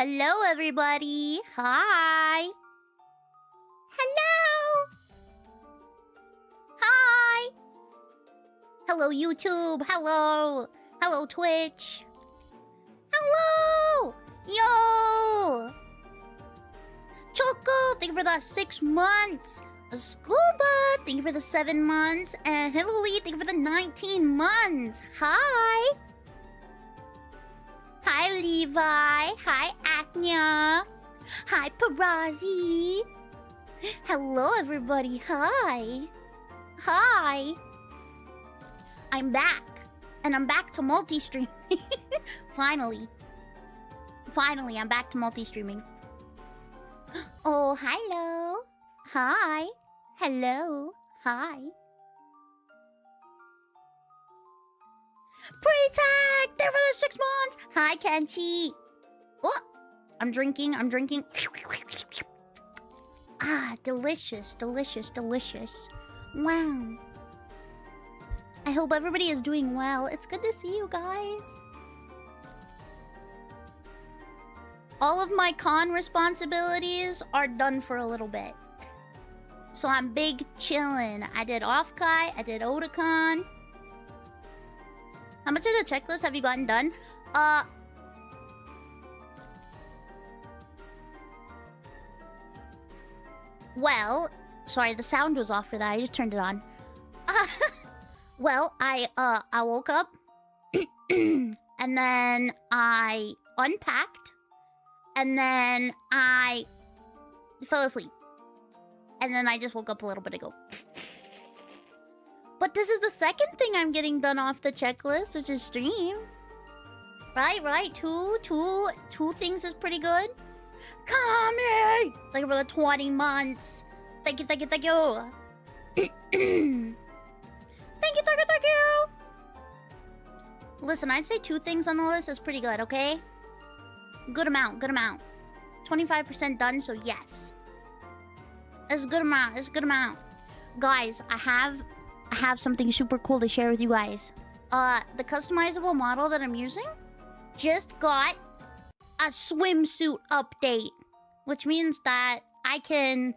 Hello, everybody. Hi. Hello. Hi. Hello, YouTube. Hello. Hello, Twitch. Hello. Yo. Choco, thank you for the 6 months. Scuba, thank you for the 7 months. And Hilly, thank you for the 19 months. Hi. Hi, Levi. Hi, Aknya. Hi, Parazi. Hello, everybody. Hi. Hi. I'm back. And I'm back to multi-streaming. Finally. Finally, I'm back to multi-streaming. Oh, hello. Hi. Hello. Hi. Pre-tag! There for the 6 months! Hi, Kenchi! Oh! I'm drinking. Ah, delicious, delicious, delicious. Wow. I hope everybody is doing well. It's good to see you guys. All of my con responsibilities are done for a little bit. So I'm big chillin'. I did Off-Kai, I did Otakon. How much of the checklist have you gotten done? Well, sorry, the sound was off for that. I just turned it on. Well, I woke up and then I unpacked and then I fell asleep. And then I just woke up a little bit ago. But this is the second thing I'm getting done off the checklist, which is stream. Right. Two things is pretty good. Kami! Thank you for the 20 months. Thank you. Thank you. Listen, I'd say 2 things on the list is pretty good, okay? Good amount. 25% done, so yes. It's a good amount. Guys, I have something super cool to share with you guys. The customizable model that I'm using just got a swimsuit update, which means that I can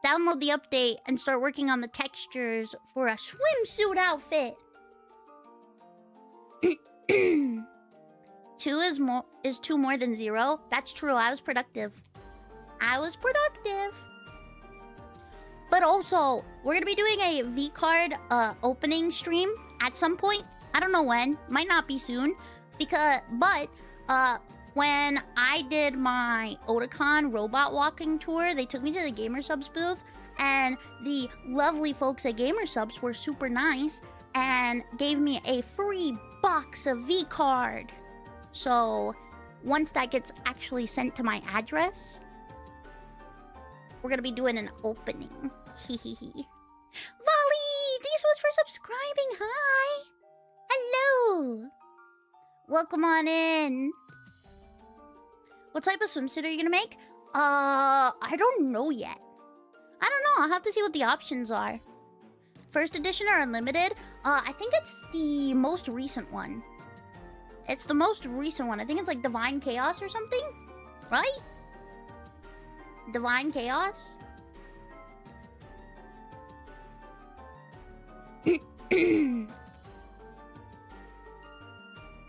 download the update and start working on the textures for a swimsuit outfit. 2 is 2 more than 0. That's true. I was productive. But also, we're gonna be doing a V-card opening stream at some point. I don't know when. Might not be soon. But when I did my Otakon robot walking tour, they took me to the Gamersubs booth, and the lovely folks at Gamersubs were super nice and gave me a free box of V-card. So once that gets actually sent to my address, we're gonna be doing an opening. Hehehe. Volley! These was for subscribing. Hi! Hello! Welcome on in. What type of swimsuit are you gonna make? I don't know yet. I don't know. I'll have to see what the options are. First edition or unlimited? I think it's the most recent one. I think it's like Divine Chaos or something, right? Divine Chaos?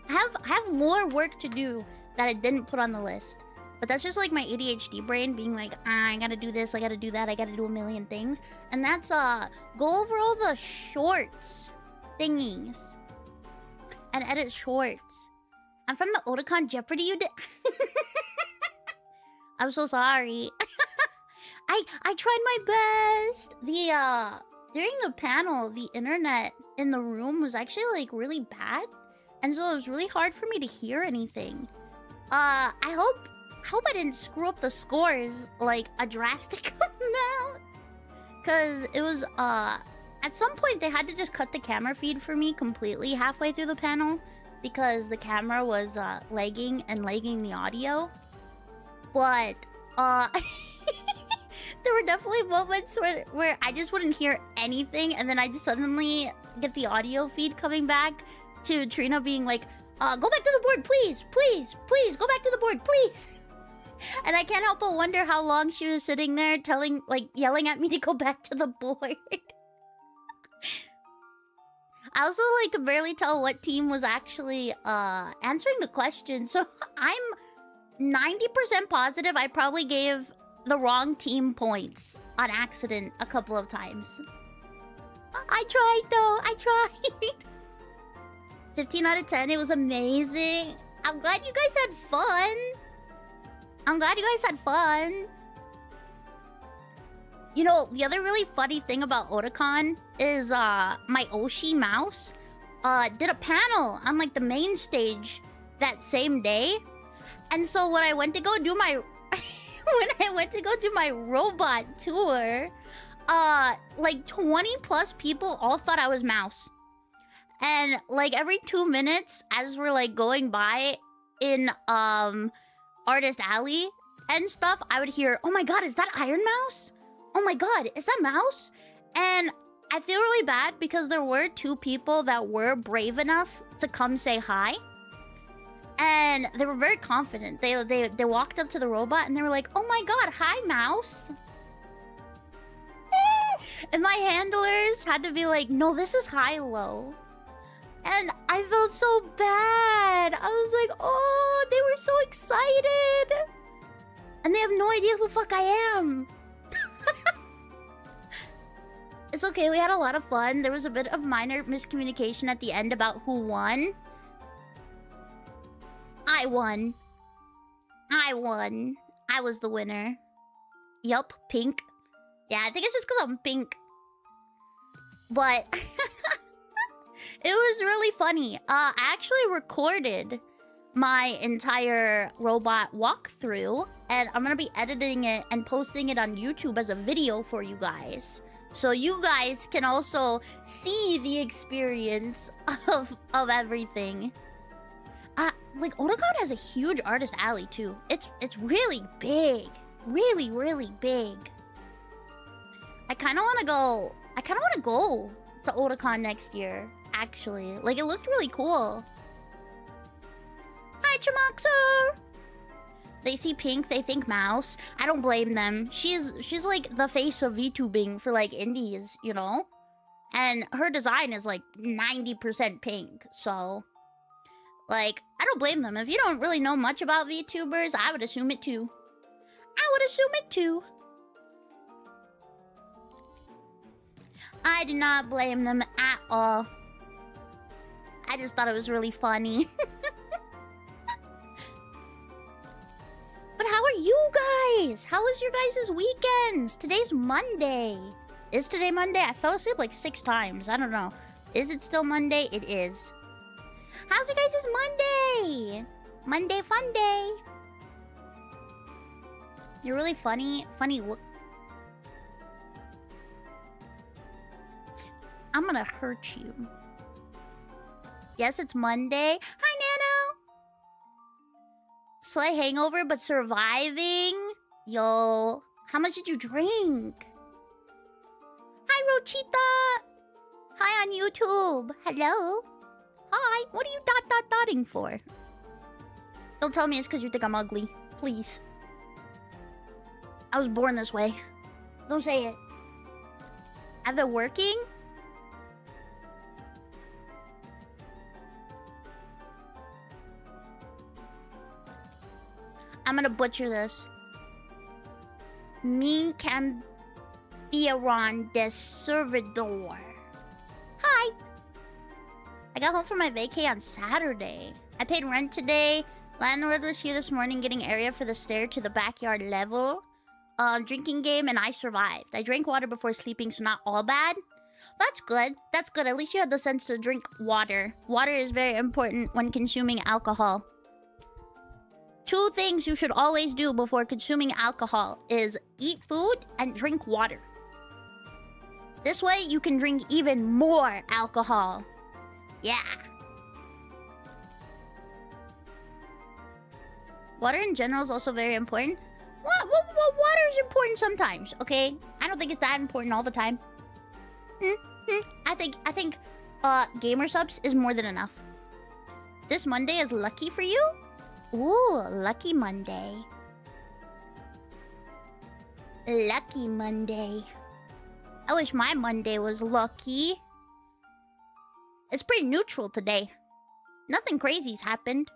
I have more work to do that I didn't put on the list. But that's just like my ADHD brain being like, I gotta do this, I gotta do that, I gotta do a million things. And that's, go over all the shorts thingies. And edit shorts. I'm from the Otakon Jeopardy you did. I'm so sorry. I tried my best. During the panel, the internet in the room was actually like really bad. And so it was really hard for me to hear anything. I hope I didn't screw up the scores like a drastic amount. Cause it was at some point they had to just cut the camera feed for me completely halfway through the panel because the camera was lagging the audio. But there were definitely moments where I just wouldn't hear anything, and then I just suddenly get the audio feed coming back to Trina being like, go back to the board, please, go back to the board, please. And I can't help but wonder how long she was sitting there yelling at me to go back to the board. I also could barely tell what team was actually answering the question. So I'm 90% positive I probably gave the wrong team points on accident a couple of times. I tried though. I tried. 15 out of 10. It was amazing. I'm glad you guys had fun. You know, the other really funny thing about Otakon is my Oshi mouse did a panel on the main stage that same day. And so when I went to go do my robot tour, 20 plus people all thought I was Mouse. And every 2 minutes as we're going by in Artist Alley and stuff, I would hear, "Oh my god, is that Iron Mouse? Oh my god, is that Mouse?" And I feel really bad because there were 2 people that were brave enough to come say hi. And they were very confident. They walked up to the robot and they were like, "Oh my god, hi Mouse." And my handlers had to be like, "No, this is Hylo." And I felt so bad. I was like, oh, they were so excited. And they have no idea who the fuck I am. It's okay, we had a lot of fun. There was a bit of minor miscommunication at the end about who won. I won. I was the winner. Yup, pink. Yeah, I think it's just because I'm pink. But it was really funny. I actually recorded my entire robot walkthrough, and I'm gonna be editing it and posting it on YouTube as a video for you guys. So you guys can also see the experience of everything. Otakon has a huge artist alley too. It's really big. Really, really big. I kinda wanna go to Otakon next year, actually. It looked really cool. Hi, Chamaxer! They see pink, they think Mouse. I don't blame them. She's the face of VTubing for indies, you know? And her design is 90% pink, so I don't blame them. If you don't really know much about VTubers, I would assume it too. I do not blame them at all. I just thought it was really funny. But how are you guys? How was your guys' weekends? Today's Monday. Is today Monday? I fell asleep 6 times. I don't know. Is it still Monday? It is. How's your guys' Monday? Monday fun day. You're really funny. Funny look. I'm gonna hurt you. Yes, it's Monday. Hi, Nano. Slay hangover, but surviving. Yo, how much did you drink? Hi, Rochita. Hi on YouTube. Hello. Hi. What are you dotting for? Don't tell me it's because you think I'm ugly. Please. I was born this way. Don't say it. I've been working. I'm gonna butcher this. Me can be around the servidor. Hi. I got home from my vacay on Saturday. I paid rent today. Landlord was here this morning getting area for the stair to the backyard level. Drinking game, and I survived. I drank water before sleeping, so not all bad. That's good. That's good. At least you had the sense to drink water. Water is very important when consuming alcohol. 2 things you should always do before consuming alcohol is eat food and drink water. This way, you can drink even more alcohol. Yeah. Water in general is also very important. Well, water is important sometimes, okay? I don't think it's that important all the time. I think gamer subs is more than enough. This Monday is lucky for you? Ooh, lucky Monday. Lucky Monday. I wish my Monday was lucky. It's pretty neutral today. Nothing crazy's happened.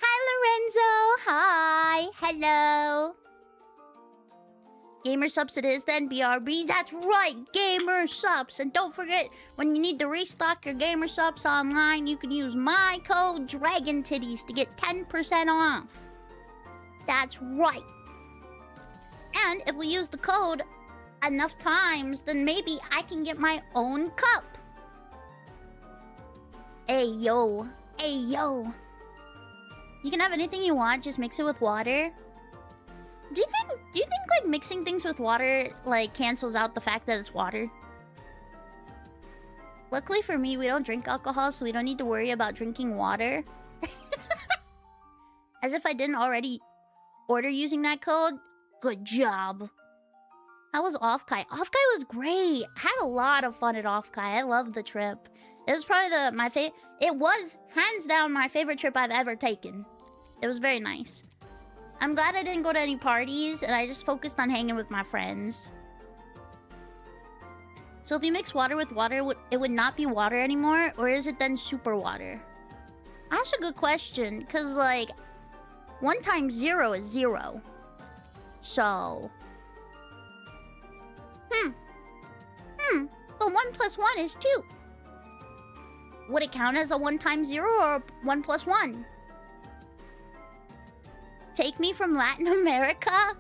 Hi, Lorenzo. Hi. Hello. Gamer subs it is then, BRB. That's right, gamer subs. And don't forget, when you need to restock your gamer subs online, you can use my code DRAGONTITTIES to get 10% off. That's right. And if we use the code enough times, then maybe I can get my own cup. Ayo. Ayo. You can have anything you want, just mix it with water. Do you think like mixing things with water like cancels out the fact that it's water? Luckily for me, we don't drink alcohol, so we don't need to worry about drinking water. As if I didn't already order using that code. Good job. How was Offkai? Offkai was great. I had a lot of fun at Offkai. I loved the trip. It was probably my favorite. It was hands down my favorite trip I've ever taken. It was very nice. I'm glad I didn't go to any parties and I just focused on hanging with my friends. So if you mix water with water, it would not be water anymore? Or is it then super water? That's a good question. Because like, 1 times 0 is 0. So... But 1 plus 1 is 2. Would it count as a 1 times 0 or 1 plus 1? Take me from Latin America?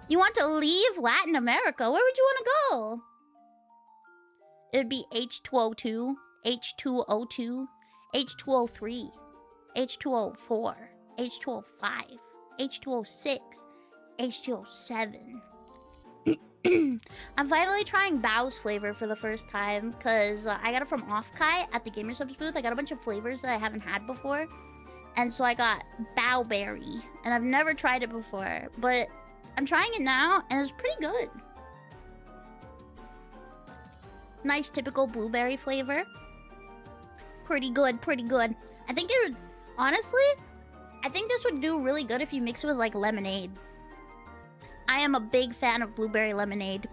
You want to leave Latin America? Where would you want to go? It would be H2O2, H2O2, H2O3, H2O4, H2O5, H2O6, H2O7. I'm finally trying Bao's flavor for the first time because I got it from Offkai at the Gamer Subs booth. I got a bunch of flavors that I haven't had before. And so I got Bao Berry. And I've never tried it before. But I'm trying it now and it's pretty good. Nice typical blueberry flavor. Pretty good, pretty good. I think it would... Honestly, I think this would do really good if you mix it with like lemonade. I am a big fan of blueberry lemonade.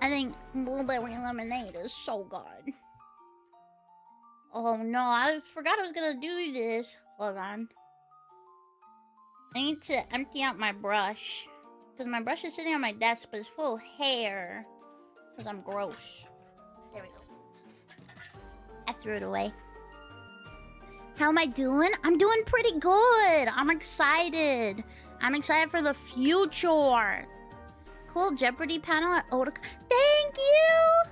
I think blueberry lemonade is so good. Oh no, I forgot I was gonna do this. Hold on. I need to empty out my brush. Because my brush is sitting on my desk, but it's full of hair. Because I'm gross. There we go. I threw it away. How am I doing? I'm doing pretty good. I'm excited. I'm excited for the future. Cool Jeopardy panel at Oda. Thank you!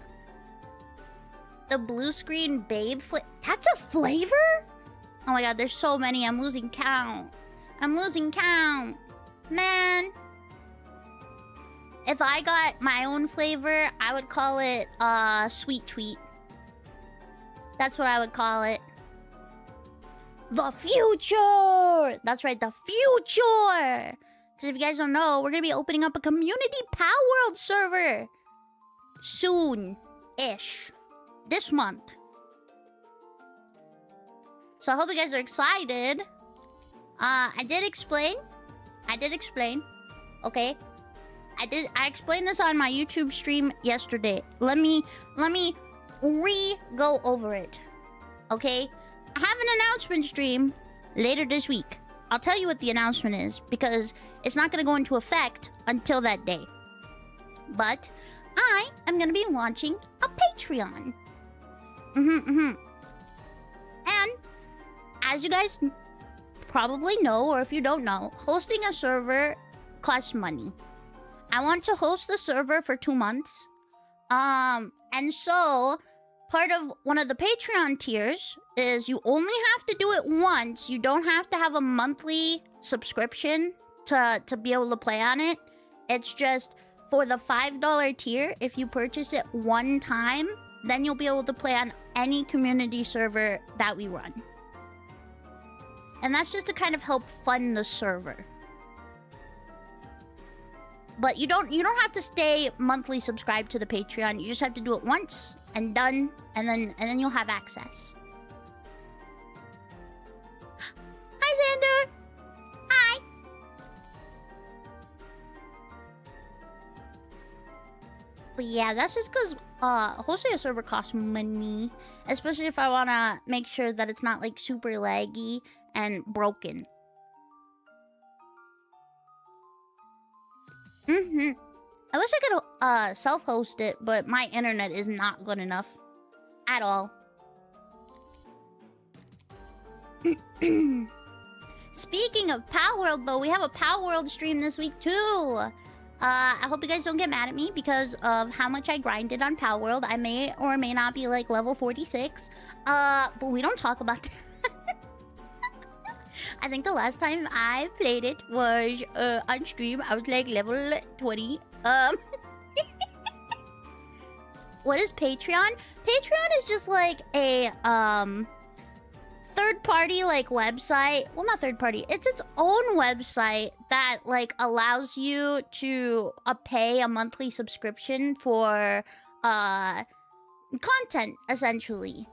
The blue screen babe that's a flavor? Oh my god, there's so many. I'm losing count. I'm losing count. Man. If I got my own flavor, I would call it Sweet Tweet. That's what I would call it. The future! That's right, the future! Because if you guys don't know, we're going to be opening up a community Power World server. Soon-ish. This month. So I hope you guys are excited. I did explain. Okay? I explained this on my YouTube stream yesterday. Let me go over it. Okay? I have an announcement stream later this week. I'll tell you what the announcement is because it's not going to go into effect until that day. But I am going to be launching a Patreon. And as you guys probably know, or if you don't know, hosting a server costs money. I want to host the server for 2 months. And so part of one of the Patreon tiers is you only have to do it once. You don't have to have a monthly subscription to be able to play on it. It's just for the $5 tier, if you purchase it one time, then you'll be able to play on any community server that we run. And that's just to kind of help fund the server. But you don't have to stay monthly subscribed to the Patreon. You just have to do it once and done, and then you'll have access. Hi, Xander. Hi. But yeah, that's just because hosting a server costs money. Especially if I want to make sure that it's not, like, super laggy and broken. I wish I could self-host it, but my internet is not good enough. At all. Speaking of Palworld, though, we have a Palworld stream this week, too. I hope you guys don't get mad at me because of how much I grinded on Palworld. I may or may not be, like, level 46. But we don't talk about that. I think the last time I played it was on stream. I was, like, level 20. What is Patreon? Patreon is just, like, a, third-party, like, website. Well, not third-party. It's its own website that, like, allows you to pay a monthly subscription for content, essentially.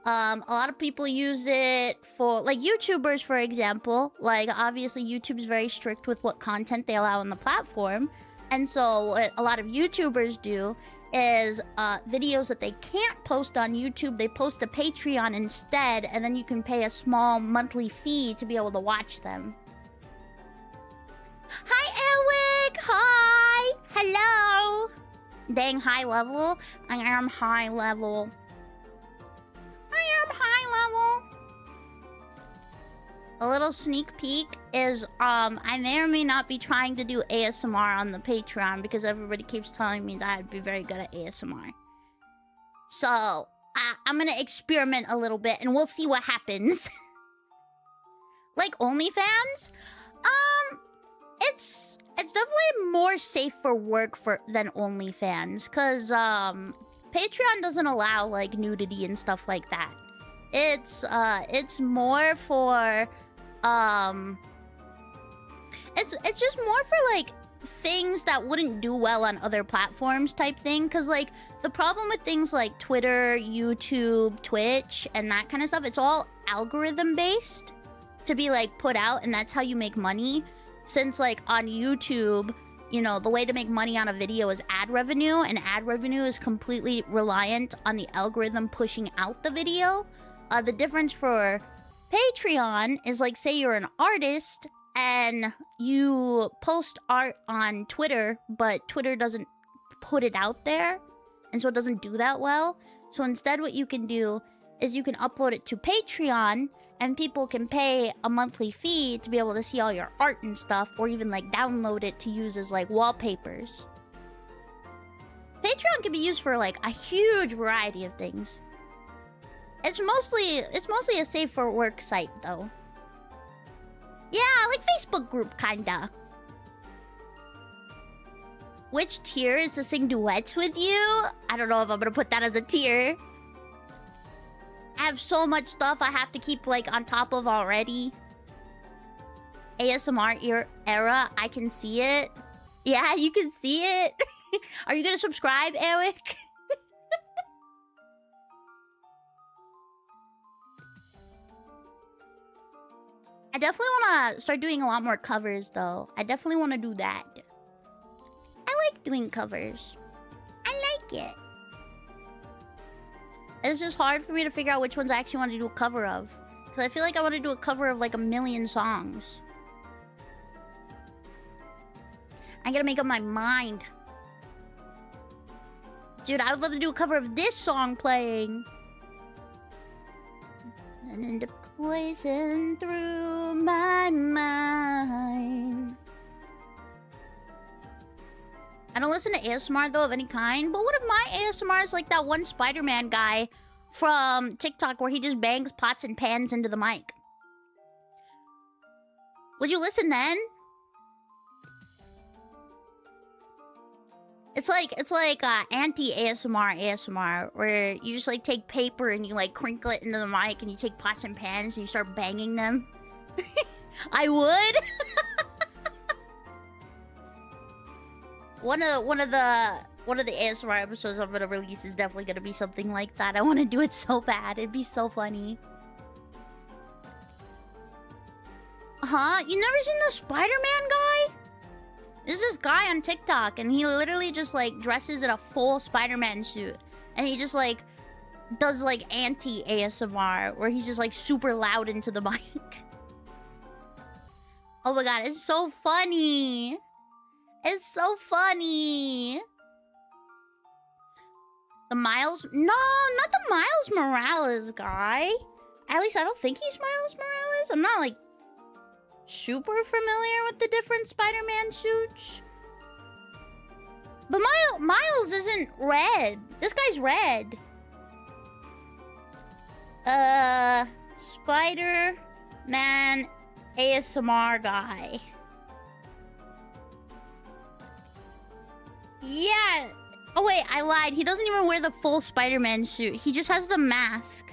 A lot of people use it for, like, YouTubers, for example. Like, obviously, YouTube's very strict with what content they allow on the platform. And so what a lot of YouTubers do is videos that they can't post on YouTube, they post to Patreon instead, and then you can pay a small monthly fee to be able to watch them. Hi, Eric! Hi! Hello! Dang, high level? I am high level. I am high level. A little sneak peek is, I may or may not be trying to do ASMR on the Patreon because everybody keeps telling me that I'd be very good at ASMR. So, I'm gonna experiment a little bit and we'll see what happens. Like OnlyFans? It's definitely more safe for work than OnlyFans, cause Patreon doesn't allow like nudity and stuff like that. It's more for it's just more for like things that wouldn't do well on other platforms type thing, cause like the problem with things like Twitter, YouTube, Twitch, and that kind of stuff, it's all algorithm based to be like put out, and that's how you make money. Since like on YouTube, you know, the way to make money on a video is ad revenue, and ad revenue is completely reliant on the algorithm pushing out the video. The difference for Patreon is like, say you're an artist and you post art on Twitter, but Twitter doesn't put it out there, and so it doesn't do that well. So instead what you can do is you can upload it to Patreon, and people can pay a monthly fee to be able to see all your art and stuff, or even like download it to use as like wallpapers. Patreon can be used for like a huge variety of things. It's mostly a safe for work site though. Yeah, like Facebook group kinda. Which tier is to sing duets with you? I don't know if I'm gonna put that as a tier. I have so much stuff I have to keep like on top of already. ASMR era, I can see it. Yeah, you can see it. Are you gonna subscribe, Eric? I definitely want to start doing a lot more covers, though. I definitely want to do that. I like doing covers. I like it. It's just hard for me to figure out which ones I actually want to do a cover of. Because I feel like I want to do a cover of like 1,000,000 songs. I gotta make up my mind. Dude, I would love to do a cover of this song playing. And then the poison through my mind. I don't listen to ASMR though of any kind, but what if my ASMR is like that one Spider-Man guy from TikTok where he just bangs pots and pans into the mic? Would you listen then? It's like anti-ASMR ASMR, where you just like take paper and you like crinkle it into the mic, and you take pots and pans and you start banging them. I would. One of the ASMR episodes I'm gonna release is definitely gonna be something like that. I want to do it so bad. It'd be so funny. Huh? You never seen the Spider-Man guy? There's this guy on TikTok, and he literally just, like, dresses in a full Spider-Man suit. And he just, like, does, like, anti-ASMR, where he's just, like, super loud into the mic. Oh my god, it's so funny. It's so funny. The Miles... No, not the Miles Morales guy. At least I don't think he's Miles Morales. I'm not, like, super familiar with the different Spider-Man suits. But Miles isn't red. This guy's red. Spider-Man ASMR guy. Yeah. Oh wait, I lied. He doesn't even wear the full Spider-Man suit. He just has the mask.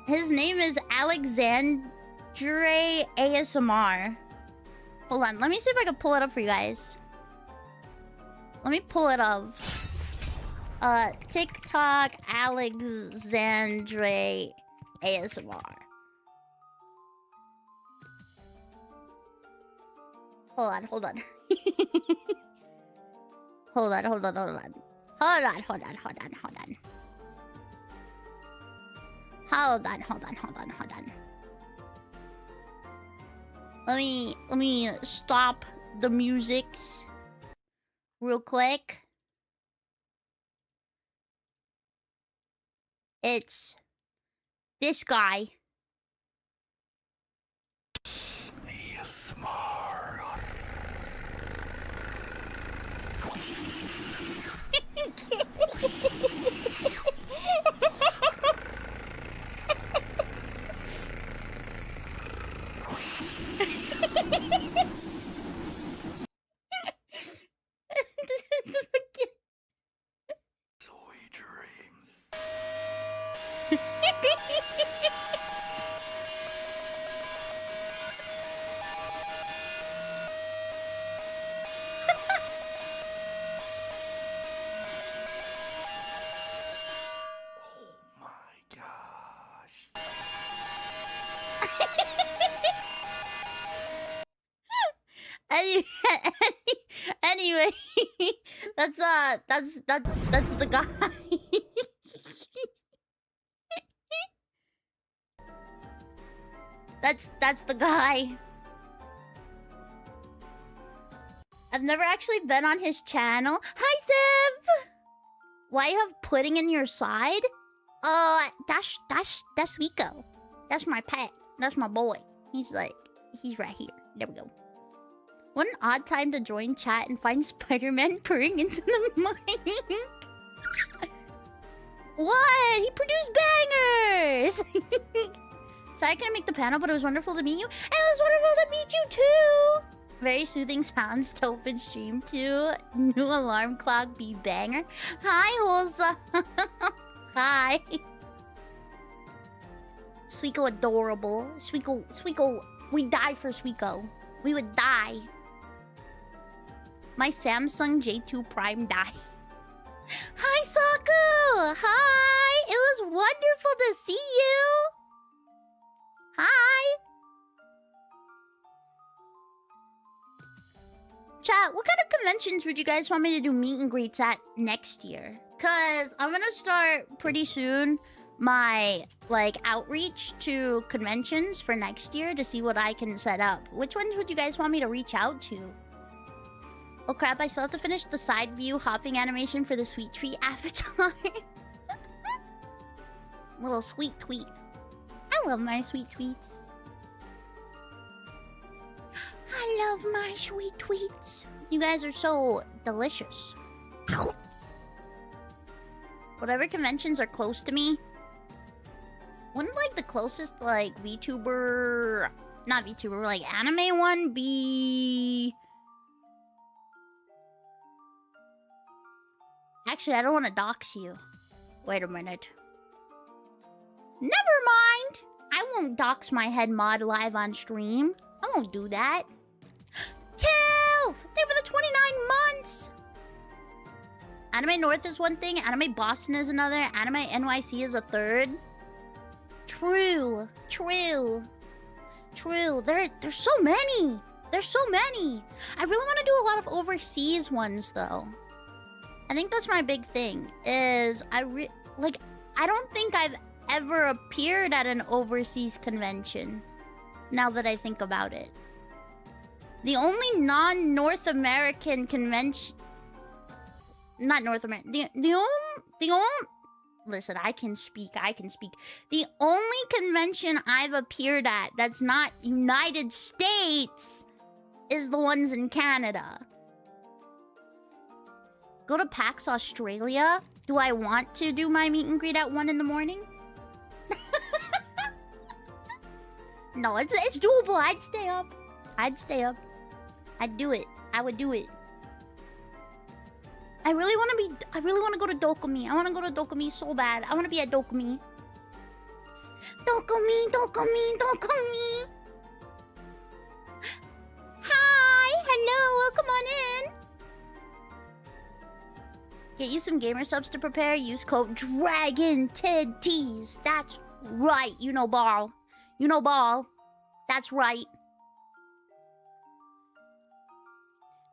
His name is Alexandre ASMR. Hold on. Let me see if I can pull it up for you guys. Let me pull it up. TikTok Alexandre ASMR. Hold on. Hold on. Hold on. Hold on. Let me stop the musics real quick. It's this guy. Sweet dreams. Oh my gosh. Anyway, that's the guy. That's the guy. I've never actually been on his channel. Hi, Zev. Why you have pudding in your side? That's Rico. That's my pet. That's my boy. He's right here. There we go. What an odd time to join chat and find Spider-Man purring into the mic. What? He produced bangers! So I couldn't make the panel, but it was wonderful to meet you. And it was wonderful to meet you too! Very soothing sounds to open stream too. New alarm clock be banger. Hi, Holza. Hi. Suiko adorable. Suiko, we die for Suiko. We would die. My Samsung J2 Prime died. Hi, Saku! Hi! It was wonderful to see you! Hi! Chat, what kind of conventions would you guys want me to do meet and greets at next year? Because I'm gonna start pretty soon my, like, outreach to conventions for next year to see what I can set up. Which ones would you guys want me to reach out to? Oh crap, I still have to finish the side view hopping animation for the sweet treat avatar. Little sweet tweet. I love my sweet tweets. I love my sweet tweets. You guys are so delicious. Whatever conventions are close to me. Wouldn't, like, the closest, like, VTuber... Not VTuber, like, anime one be... Actually, I don't want to dox you. Wait a minute. Never mind! I won't dox my head mod live on stream. I won't do that. Kelv! Thank you for the 29 months! Anime North is one thing, Anime Boston is another, Anime NYC is a third. True. There's so many. There's so many. I really want to do a lot of overseas ones, though. I think that's my big thing, is I don't think I've ever appeared at an overseas convention, now that I think about it. The only non-North American convention... Not North American. The only... Listen, I can speak. The only convention I've appeared at that's not United States is the ones in Canada. Go to PAX Australia? Do I want to do my meet and greet at 1 in the morning? No, it's doable. I'd stay up. I'd do it. I would do it. I really want to go to Dokumi. I want to go to Dokumi so bad. I want to be at Dokumi. Dokumi. Hi, hello, welcome on in. Get you some gamer subs to prepare. Use code DRAGONTEDTees. That's right. You know ball. That's right.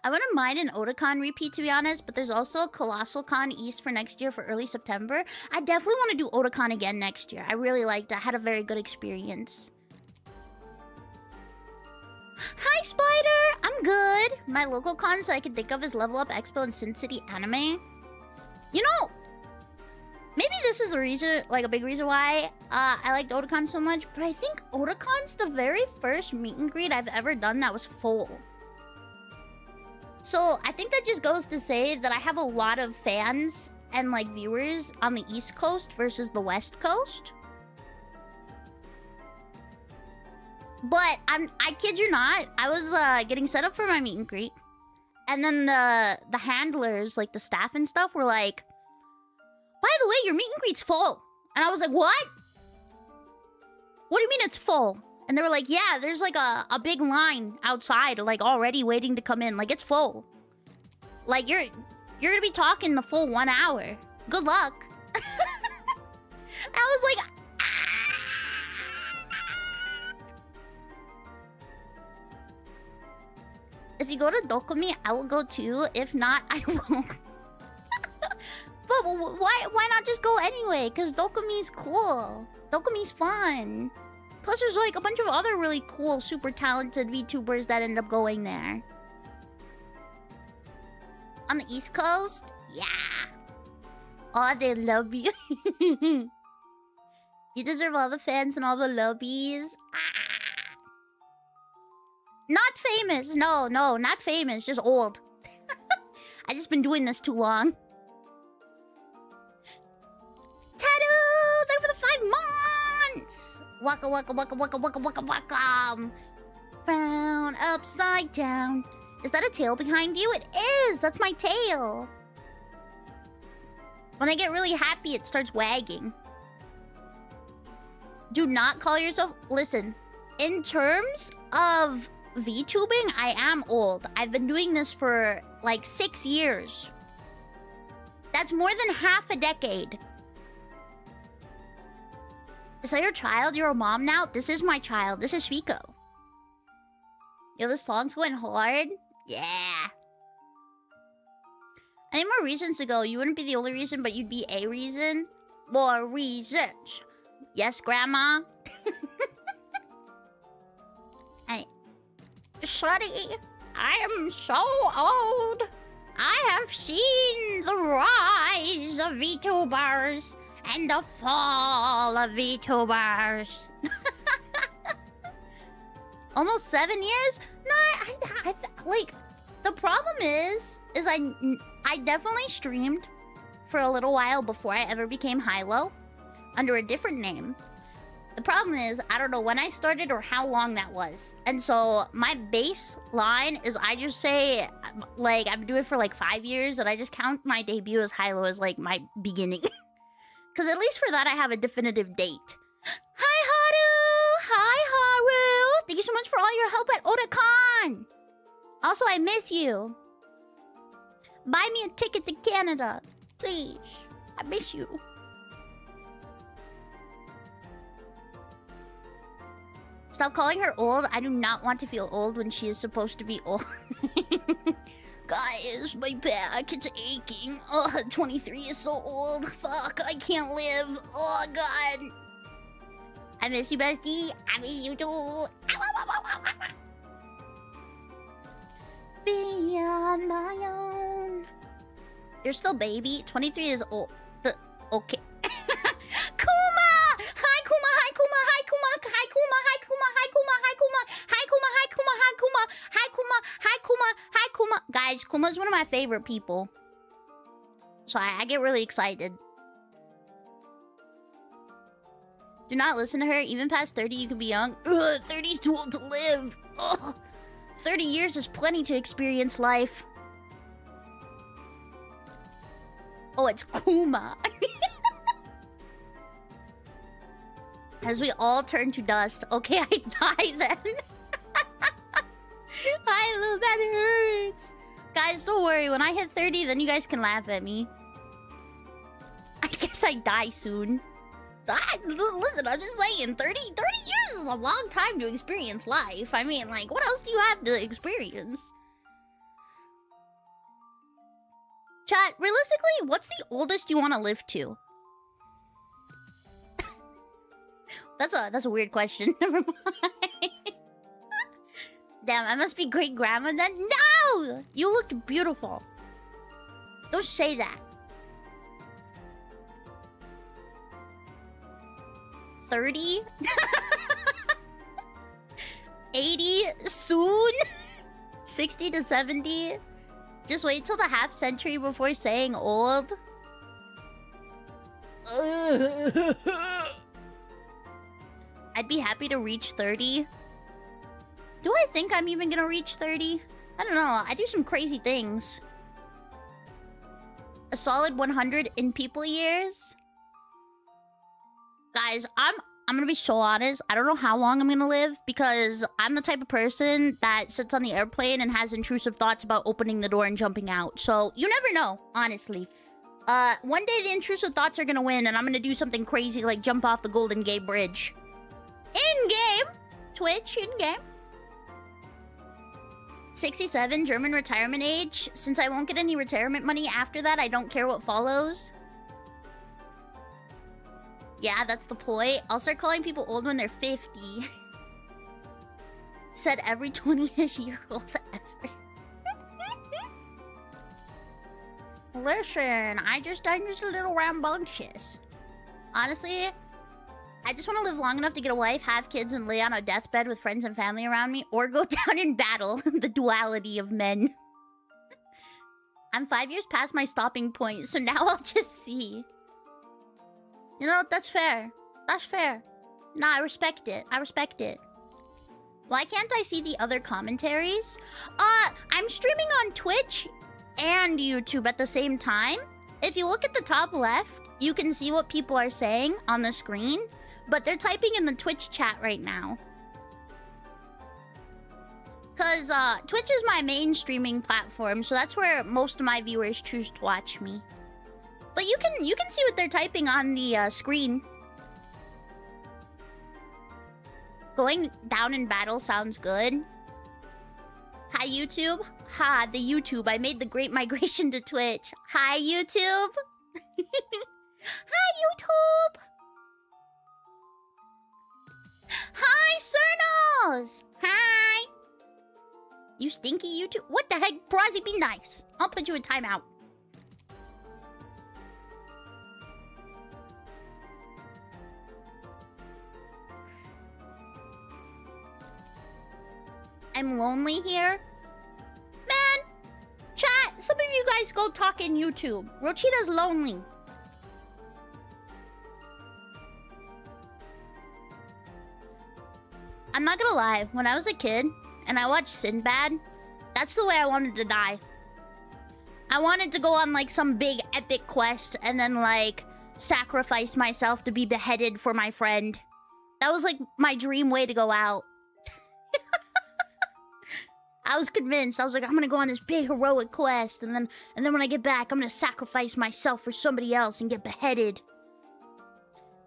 I wouldn't mind an Otakon repeat, to be honest, but there's also a Colossal Con East for next year for early September. I definitely want to do Otakon again next year. I really liked it. I had a very good experience. Hi, Spider! I'm good. My local cons that I can think of is Level Up Expo and Sin City Anime. You know, maybe this is a reason, like a big reason why I liked Otakon so much, but I think Otakon's the very first meet and greet I've ever done that was full. So I think that just goes to say that I have a lot of fans and like viewers on the East Coast versus the West Coast. But I kid you not, I was getting set up for my meet and greet, and then the handlers, like the staff and stuff, were like, "By the way, your meet and greet's full." And I was like, "What? What do you mean it's full?" And they were like, "Yeah, there's like a big line outside, like already waiting to come in. Like it's full. Like you're gonna be talking the full 1 hour. Good luck." I was like, if you go to Dokumi, I will go too. If not, I won't. But why not just go anyway? Because Dokumi's cool. Dokumi's fun. Plus, there's like a bunch of other really cool, super talented VTubers that end up going there. On the East Coast? Yeah. Oh, they love you. You deserve all the fans and all the lovies. Ah. Not famous. No, not famous. Just old. I just been doing this too long. Tattoo! Thank you for the 5 months! Waka waka waka waka waka waka waka. Frown upside down. Is that a tail behind you? It is! That's my tail. When I get really happy, it starts wagging. Do not call yourself... Listen, in terms of VTubing, I am old. I've been doing this for like 6 years. That's more than half a decade. Is that your child? You're a mom now? This is my child. This is Suiko. Yo, this song's going hard. Yeah. I need more reasons to go. You wouldn't be the only reason, but you'd be a reason. More reasons. Yes, Grandma? Hey. Shuddy, I am so old. I have seen the rise of VTubers and the fall of VTubers. Almost 7 years? No, like, the problem is I definitely streamed for a little while before I ever became Hylo under a different name. The problem is, I don't know when I started or how long that was. And so my baseline is I just say, like, I've been doing it for like 5 years and I just count my debut as Hylo as like my beginning. Because at least for that, I have a definitive date. Hi, Haru! Hi, Haru! Thank you so much for all your help at Otakon! Also, I miss you. Buy me a ticket to Canada. Please. I miss you. Stop calling her old. I do not want to feel old when she is supposed to be old. Guys, my back, it's aching. Oh, 23 is so old. Fuck, I can't live. Oh, God. I miss you, bestie. I miss you, too. Be on my own. You're still baby. 23 is old. Okay. Kuma! Hi, Kuma, hi, Kuma, hi, Kuma, hi, Kuma, hi, Kuma, hi, Kuma, hi, Kuma, hi, Kuma, hi, Kuma, hi, Kuma, hi, Kuma, hi, Kuma, hi, Kuma. Guys, Kuma's one of my favorite people. So I get really excited. Do not listen to her. Even past 30, you can be young. Ugh, 30's too old to live. Ugh. 30 years is plenty to experience life. Oh, it's Kuma. As we all turn to dust. Okay, I die then. Hylo, that hurts. Guys, don't worry. When I hit 30, then you guys can laugh at me. I guess I die soon. Listen, I'm just saying, 30 years is a long time to experience life. I mean, like, what else do you have to experience? Chat, realistically, what's the oldest you want to live to? That's a weird question. Never mind. Damn, I must be great grandma then. No! You looked beautiful. Don't say that. 30? 80 soon? 60 to 70? Just wait till the half century before saying old. I'd be happy to reach 30. Do I think I'm even gonna reach 30? I don't know. I do some crazy things. A solid 100 in people years? Guys, I'm gonna be so honest. I don't know how long I'm gonna live because I'm the type of person that sits on the airplane and has intrusive thoughts about opening the door and jumping out. So you never know, honestly. One day the intrusive thoughts are gonna win and I'm gonna do something crazy like jump off the Golden Gate Bridge. In-game! Twitch, in-game. 67, German retirement age. Since I won't get any retirement money after that, I don't care what follows. Yeah, that's the point. I'll start calling people old when they're 50. Said every 20-ish-year-old ever. Listen, I'm just a little rambunctious. Honestly, I just want to live long enough to get a wife, have kids, and lay on a deathbed with friends and family around me, or go down in battle. The duality of men. I'm 5 years past my stopping point, so now I'll just see. You know, that's fair. That's fair. Nah, I respect it. I respect it. Why can't I see the other commentaries? I'm streaming on Twitch and YouTube at the same time. If you look at the top left, you can see what people are saying on the screen. But they're typing in the Twitch chat right now. Because Twitch is my main streaming platform, so that's where most of my viewers choose to watch me. But you can see what they're typing on the screen. Going down in battle sounds good. Hi, YouTube. Ha, the YouTube. I made the great migration to Twitch. Hi, YouTube. Hi, YouTube. Hi, Cernos. Hi. You stinky YouTube. What the heck? Prazi, be nice. I'll put you in timeout. I'm lonely here. Man, chat, some of you guys go talk in YouTube. Rochita's lonely. I'm not gonna lie, when I was a kid and I watched Sinbad, that's the way I wanted to die. I wanted to go on like some big epic quest and then like sacrifice myself to be beheaded for my friend. That was like my dream way to go out. I was convinced. I was like, I'm gonna go on this big heroic quest, and then when I get back, I'm gonna sacrifice myself for somebody else and get beheaded.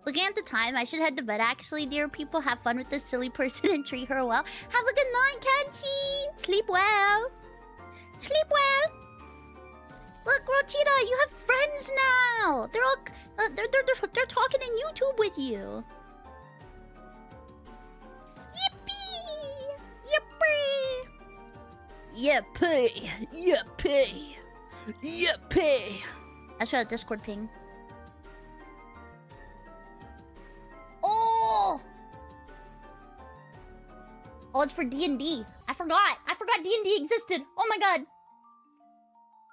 Looking at the time, I should head to bed actually, dear people. Have fun with this silly person and treat her well. Have a good night, Kenshi! Sleep well! Sleep well! Look, Rochita, you have friends now! They're all... they're talking in YouTube with you. Yippee! Yippee! Yippee! Yippee! I should have Discord ping. Oh! Oh, it's for D&D. I forgot D&D existed. Oh my god.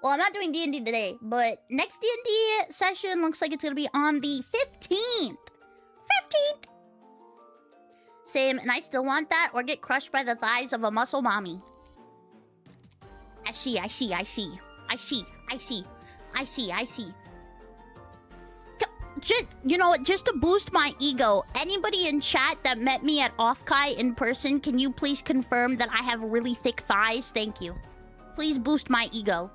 Well, I'm not doing D&D today, but next D&D session looks like it's gonna be on the 15th. 15th! Same, and I still want that or get crushed by the thighs of a muscle mommy. I see. Just, you know what, just to boost my ego, anybody in chat that met me at Offkai in person, can you please confirm that I have really thick thighs? Thank you. Please boost my ego.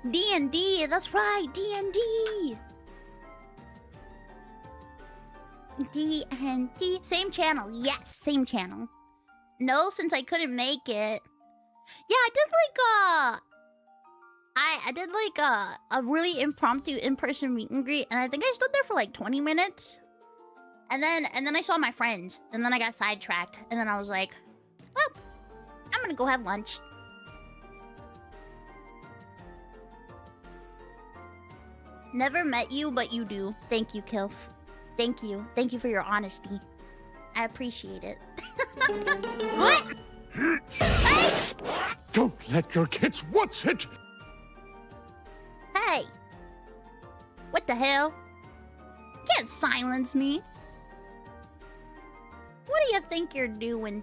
D&D, that's right, D&D. D&D, same channel, yes, same channel. No, since I couldn't make it. Yeah, I did like a really impromptu in-person meet and greet, and I think I stood there for like 20 minutes. And then I saw my friends, and then I got sidetracked, and then I was like, well, I'm gonna go have lunch. Never met you, but you do. Thank you, Kilf. Thank you. Thank you for your honesty. I appreciate it. What? Hey! Don't let your kids watch it! Hey! What the hell? You can't silence me. What do you think you're doing?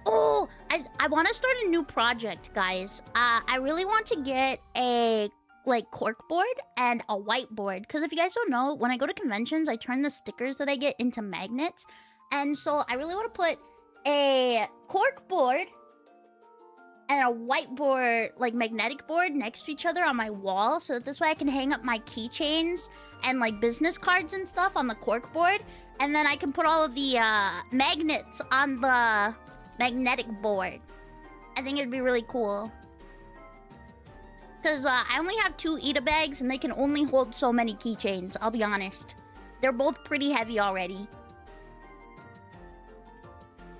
Oh, I want to start a new project, guys. I really want to get a corkboard and a whiteboard, because if you guys don't know, when I go to conventions, I turn the stickers that I get into magnets, and so I really want to put a corkboard and a whiteboard, like magnetic board, next to each other on my wall, so that this way I can hang up my keychains and like business cards and stuff on the corkboard, and then I can put all of the magnets on the magnetic board. I think it'd be really cool. Because I only have 2 Ita bags, and they can only hold so many keychains, I'll be honest. They're both pretty heavy already.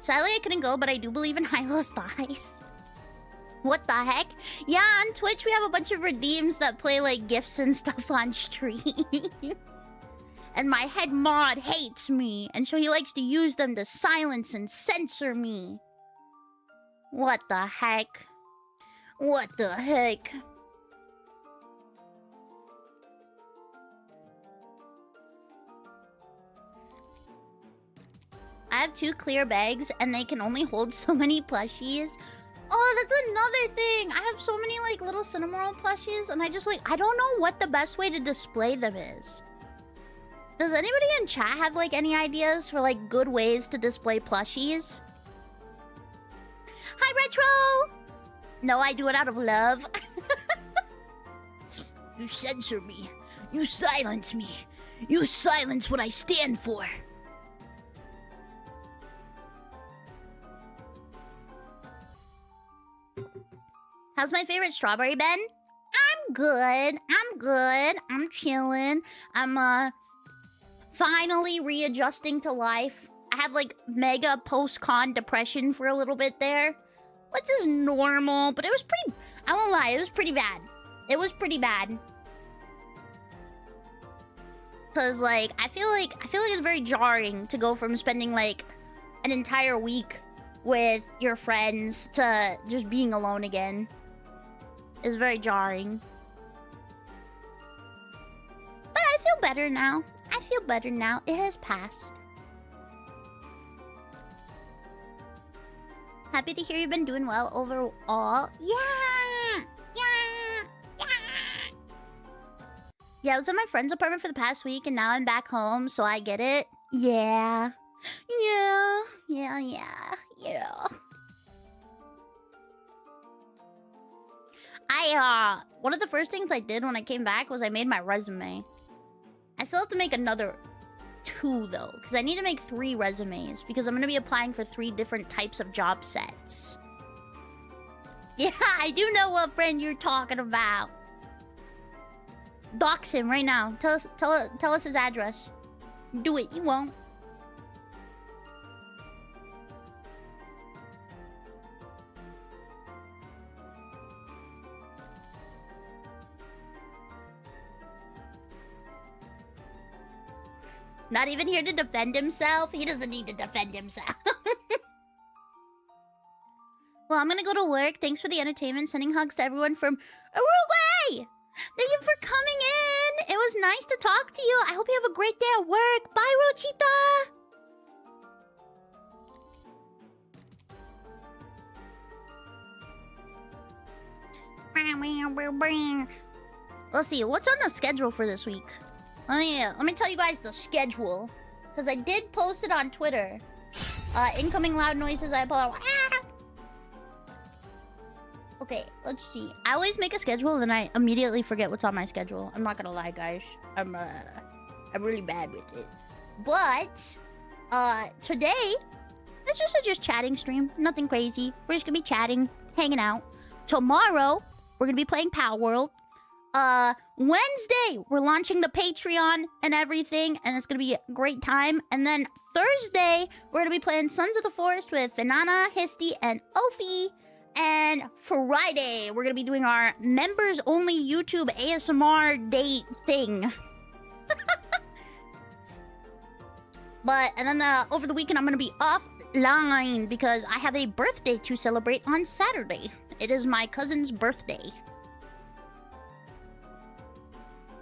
Sadly, I couldn't go, but I do believe in Hylo's thighs. What the heck? Yeah, on Twitch, we have a bunch of redeems that play, like, GIFs and stuff on stream. And my head mod hates me, and so he likes to use them to silence and censor me. What the heck? What the heck? I have 2 clear bags, and they can only hold so many plushies. Oh, that's another thing. I have so many, like, little Cinnamoroll plushies, and I just, like, I don't know what the best way to display them is. Does anybody in chat have, like, any ideas for, like, good ways to display plushies? Hi, Retro! No, I do it out of love. You censor me. You silence me. You silence what I stand for. How's my favorite strawberry Ben? I'm good. I'm chilling. I'm finally readjusting to life. I had like mega post-con depression for a little bit there, which is normal, but it was pretty, I won't lie, it was pretty bad. It was pretty bad. Cause like I feel like it's very jarring to go from spending like an entire week with your friends to just being alone again. It's very jarring. But I feel better now. It has passed. Happy to hear you've been doing well overall. Yeah! Yeah, I was at my friend's apartment for the past week, and now I'm back home, so I get it. Yeah. one of the first things I did when I came back was I made my resume. I still have to make another 2 though, because I need to make 3 resumes because I'm gonna be applying for 3 different types of job sets. Yeah, I do know what friend you're talking about. Dox him right now. Tell us his address. Do it. You won't. Not even here to defend himself? He doesn't need to defend himself. Well, I'm gonna go to work. Thanks for the entertainment. Sending hugs to everyone from Uruguay! Thank you for coming in! It was nice to talk to you. I hope you have a great day at work. Bye, Rochita! Let's see, what's on the schedule for this week? Oh yeah, let me tell you guys the schedule. Because I did post it on Twitter. Incoming loud noises, I apologize. Okay, let's see. I always make a schedule and I immediately forget what's on my schedule. I'm not gonna lie, guys. I'm really bad with it. But, today, it's just a chatting stream. Nothing crazy. We're just gonna be chatting, hanging out. Tomorrow, we're gonna be playing Power World. Wednesday, we're launching the Patreon and everything, and it's gonna be a great time. And then Thursday, we're gonna be playing Sons of the Forest with Finana, Histy, and Ophi. And Friday, we're gonna be doing our members-only YouTube ASMR date thing. And then over the weekend, I'm gonna be offline because I have a birthday to celebrate on Saturday. It is my cousin's birthday.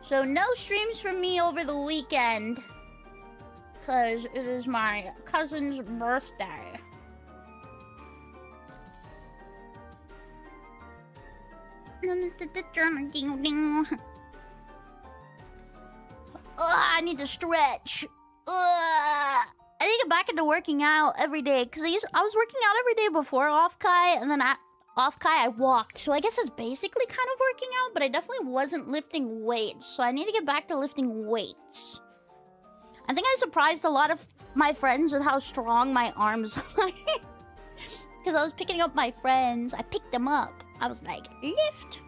So no streams from me over the weekend. Because it is my cousin's birthday. I need to stretch. I need to get back into working out every day. Because I was working out every day before off-Kai. And then off-Kai, I walked. So I guess it's basically kind of working out, but I definitely wasn't lifting weights. So I need to get back to lifting weights. I think I surprised a lot of my friends with how strong my arms are. Because I was picking up my friends. I picked them up. I was like, lift.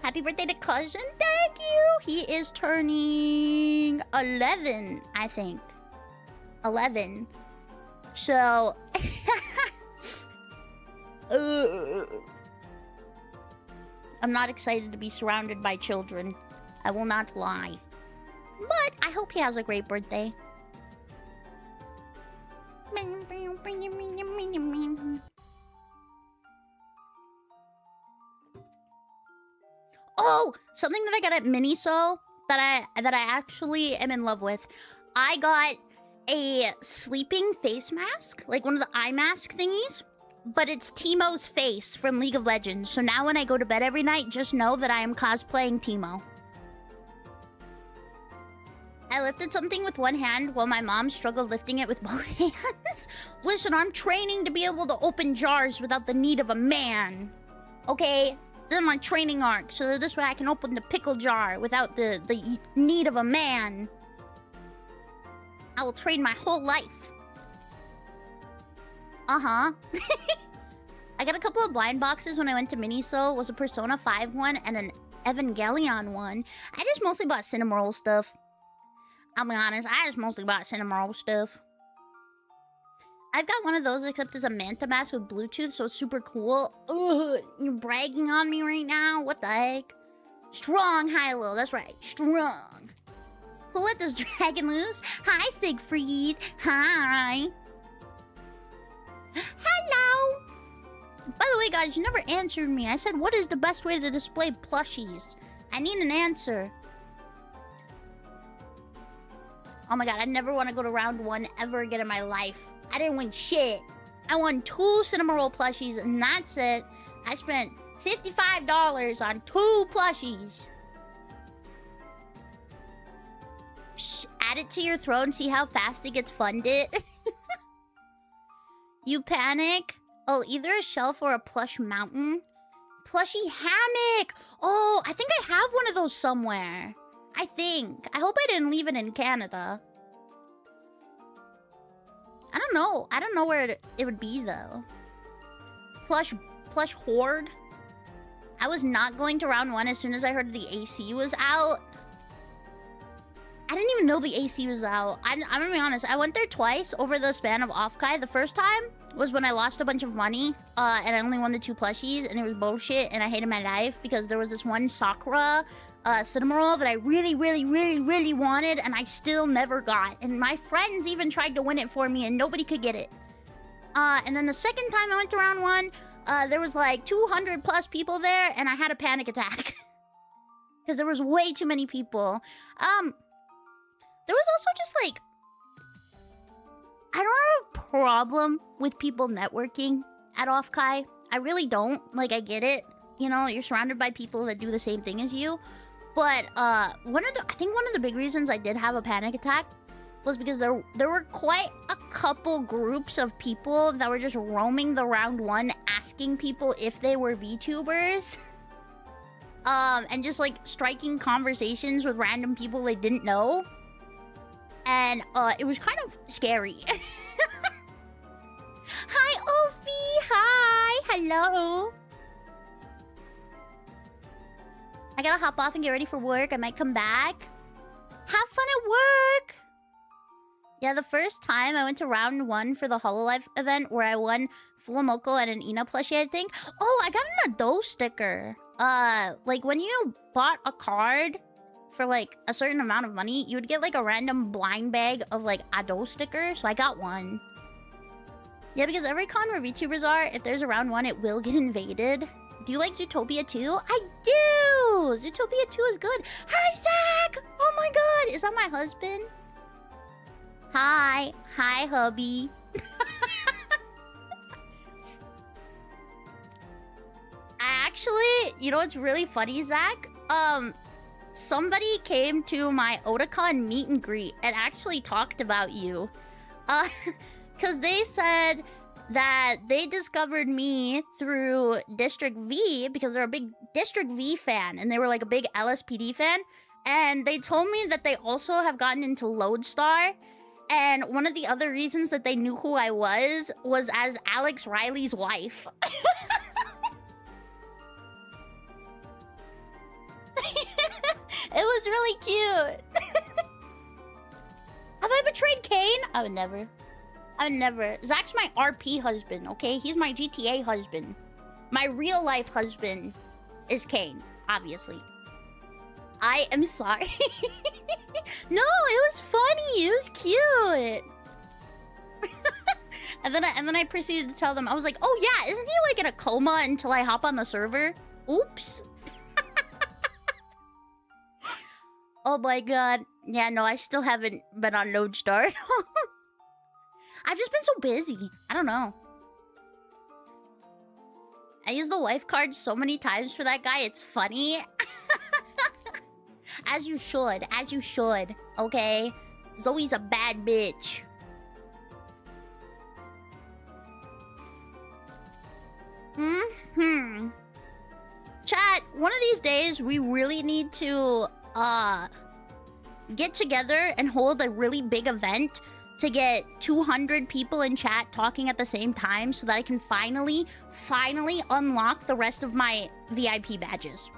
Happy birthday to cousin. Thank you. He is turning 11, I think. 11. So... I'm not excited to be surrounded by children. I will not lie. But I hope he has a great birthday. Oh, something that I got at Miniso that I actually am in love with. I got a sleeping face mask, like one of the eye mask thingies. But it's Teemo's face from League of Legends. So now when I go to bed every night, just know that I am cosplaying Teemo. I lifted something with one hand while my mom struggled lifting it with both hands. Listen, I'm training to be able to open jars without the need of a man. Okay? This is my training arc, so that this way I can open the pickle jar without the need of a man. I will train my whole life. Uh-huh. I got a couple of blind boxes when I went to Miniso. It was a Persona 5 one and an Evangelion one. I just mostly bought Cinnamoroll stuff. I'll be honest, I just mostly bought Cinnamoroll stuff. I've got one of those, except it's a Manta mask with Bluetooth, so it's super cool. Ugh, you're bragging on me right now? What the heck? Strong, Hylo, that's right, strong. Who let this dragon loose? Hi, Siegfried. Hi. Hello! By the way, guys, you never answered me. I said, what is the best way to display plushies? I need an answer. Oh my god, I never want to go to round 1 ever again in my life. I didn't win shit. I won 2 Cinnamoroll plushies, and that's it. I spent $55 on 2 plushies. Psh, add it to your throw and see how fast it gets funded. You panic? Oh, either a shelf or a plush mountain. plushie hammock. Oh, I think I have one of those somewhere. I think. I hope I didn't leave it in Canada. I don't know. I don't know where it would be, though. Plush hoard. I was not going to round 1 as soon as I heard the AC was out. I didn't even know the AC was out. I'm gonna be honest. I went there twice over the span of Offkai. The first time was when I lost a bunch of money, and I only won the 2 plushies, and it was bullshit, and I hated my life because there was this one Sakura cinema roll that I really, really, really, really wanted, and I still never got. And my friends even tried to win it for me, and nobody could get it. And then the second time I went to round 1, there was like 200 plus people there, and I had a panic attack. Because there was way too many people. There was also just like... I don't have a problem with people networking at Offkai. I really don't. Like, I get it. You know, you're surrounded by people that do the same thing as you. But, I think one of the big reasons I did have a panic attack was because there were quite a couple groups of people that were just roaming the round 1 asking people if they were VTubers. And just, like, striking conversations with random people they didn't know. And, it was kind of scary. Hi, Ophi! Hi! Hello! I gotta hop off and get ready for work. I might come back. Have fun at work! Yeah, the first time I went to round 1 for the Hololive event where I won Fulamoko and an Ina plushie, I think. Oh, I got an Ado sticker. Like, when you bought a card for, like, a certain amount of money, you would get, like, a random blind bag of, like, Ado stickers. So I got one. Yeah, because every con where VTubers are, if there's a round 1, it will get invaded. Do you like Zootopia 2? I do! Zootopia 2 is good. Hi, Zach! Oh my god! Is that my husband? Hi. Hi, hubby. Actually, you know what's really funny, Zach? Somebody came to my Otakon meet and greet and actually talked about you. Because they said that they discovered me through District V because they're a big District V fan and they were like a big LSPD fan. And they told me that they also have gotten into Lodestar. And one of the other reasons that they knew who I was as Alex Riley's wife. It was really cute. Have I betrayed Kane? I would never. I would never. Zach's my RP husband, okay? He's my GTA husband. My real life husband is Kane, obviously. I am sorry. No, it was funny. It was cute. and then I proceeded to tell them, I was like, oh yeah, isn't he like in a coma until I hop on the server? Oops. Oh my god. Yeah, no, I still haven't been on Lodestar. I've just been so busy. I don't know. I use the wife card so many times for that guy, it's funny. As you should, okay? Zoe's a bad bitch. Chat, one of these days, we really need to, get together and hold a really big event to get 200 people in chat talking at the same time so that I can finally unlock the rest of my VIP badges.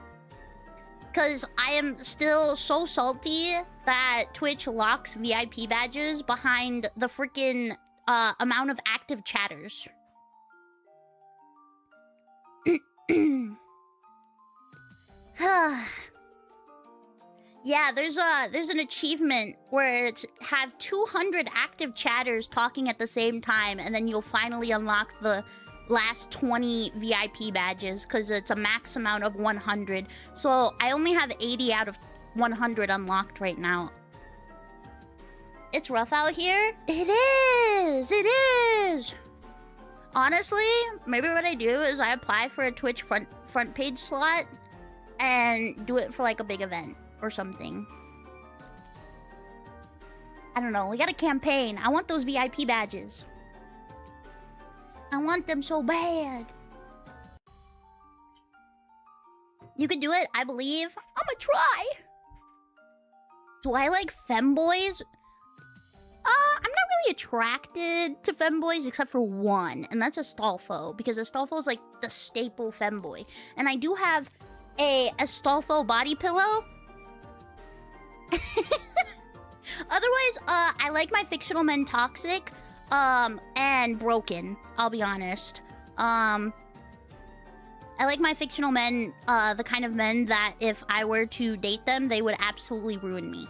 Because I am still so salty that Twitch locks VIP badges behind the freaking amount of active chatters. Yeah, there's an achievement where it's have 200 active chatters talking at the same time, and then you'll finally unlock the last 20 VIP badges, because it's a max amount of 100. So I only have 80 out of 100 unlocked right now. It's rough out here? It is! Honestly, maybe what I do is I apply for a Twitch front page slot and do it for like a big event or something. I don't know, we got a campaign. I want those VIP badges. I want them so bad. You can do it, I believe. I'ma try. Do I like femboys? I'm not really attracted to femboys except for one, and that's Astolfo, because Astolfo is like the staple femboy. And I do have a Astolfo body pillow. Otherwise, I like my fictional men toxic, and broken, I'll be honest. I like my fictional men, the kind of men that if I were to date them, they would absolutely ruin me.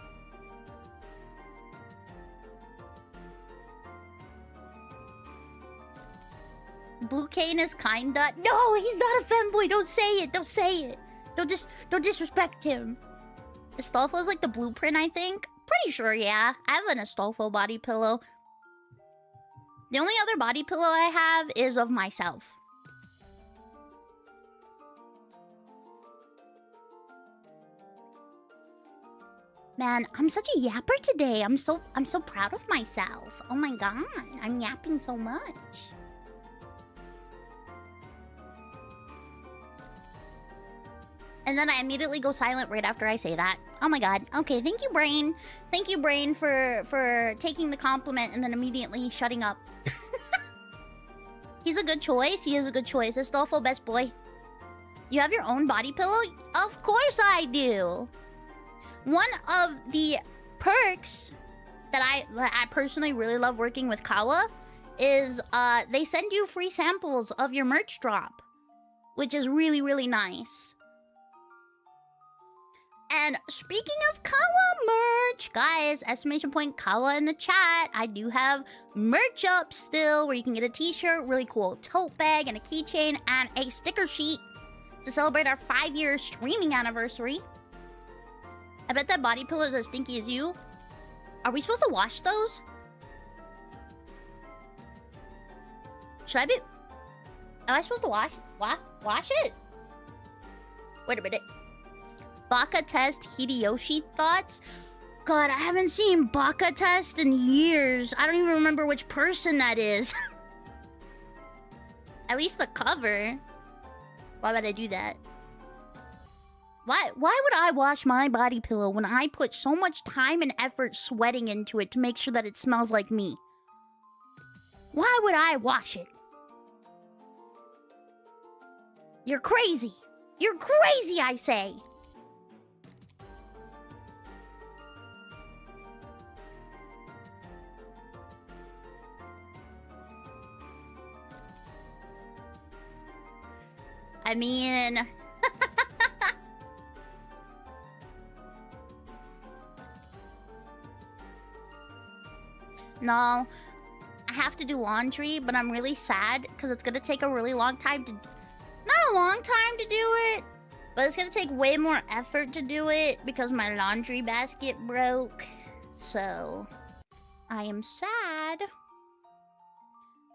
Blue Cane is kinda... No, he's not a femboy. Don't say it. Don't say it. Don't disrespect him. Astolfo's like the blueprint, I think. Pretty sure, yeah. I have an Astolfo body pillow. The only other body pillow I have is of myself. Man, I'm such a yapper today. I'm so proud of myself. Oh my god, I'm yapping so much. And then I immediately go silent right after I say that. Oh my god. Okay, thank you, Brain. Thank you, Brain, for taking the compliment and then immediately shutting up. He's a good choice. He is a good choice. Astolfo, best boy. You have your own body pillow? Of course I do. One of the perks that I personally really love working with Kawa is they send you free samples of your merch drop, which is really, really nice. And speaking of Kawa merch, guys, exclamation point Kawa in the chat. I do have merch up still where you can get a t-shirt, really cool tote bag, and a keychain, and a sticker sheet to celebrate our 5-year streaming anniversary. I bet that body pillow is as stinky as you. Are we supposed to wash those? Should I be... Am I supposed to wash it? Wait a minute. Baka Test Hideyoshi thoughts? God, I haven't seen Baka Test in years. I don't even remember which person that is. At least the cover. Why would I do that? Why would I wash my body pillow when I put so much time and effort sweating into it to make sure that it smells like me? Why would I wash it? You're crazy. You're crazy, I say. I mean... No, I have to do laundry, but I'm really sad because it's gonna take a really long time to... Not a long time to do it, but it's gonna take way more effort to do it because my laundry basket broke. So, I am sad.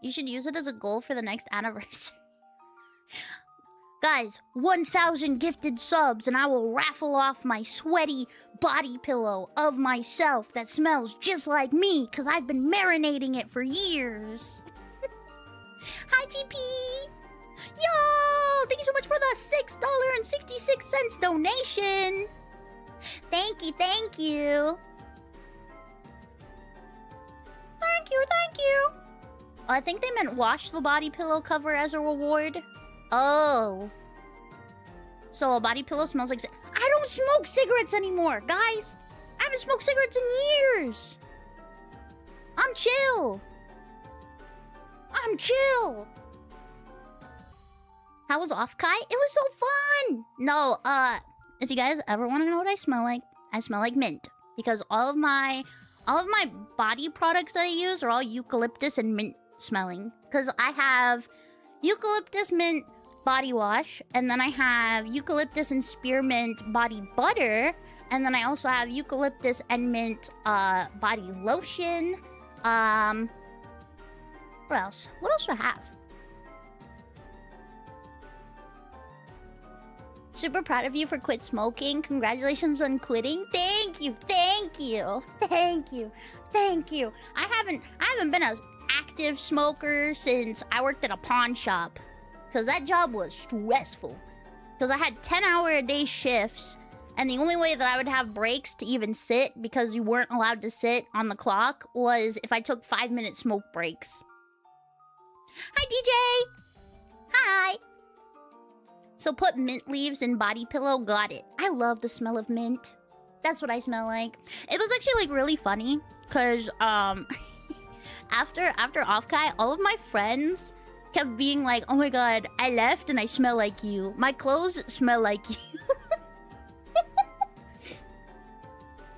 You should use it as a goal for the next anniversary. Guys, 1,000 gifted subs and I will raffle off my sweaty body pillow of myself that smells just like me because I've been marinating it for years. Hi, TP! Yo! Thank you so much for the $6.66 donation! Thank you, thank you! Thank you, thank you! I think they meant wash the body pillow cover as a reward. Oh. So a body pillow smells like... I don't smoke cigarettes anymore, guys! I haven't smoked cigarettes in years! I'm chill! I'm chill! How was off, Kai? It was so fun! No, if you guys ever want to know what I smell like mint. Because all of my body products that I use are all eucalyptus and mint smelling. Because I have eucalyptus mint body wash, and then I have eucalyptus and spearmint body butter, and then I also have eucalyptus and mint body lotion. What else? What else do I have? Super proud of you for quit smoking. Congratulations on quitting. Thank you, thank you, thank you, thank you. I haven't been an active smoker since I worked at a pawn shop. Because that job was stressful. Because I had 10-hour-a-day shifts, and the only way that I would have breaks to even sit, because you weren't allowed to sit on the clock, was if I took 5-minute smoke breaks. Hi, DJ! Hi! So put mint leaves in body pillow. Got it. I love the smell of mint. That's what I smell like. It was actually, like, really funny, because, after Offkai, all of my friends kept being like, oh my god, I left and I smell like you. My clothes smell like you.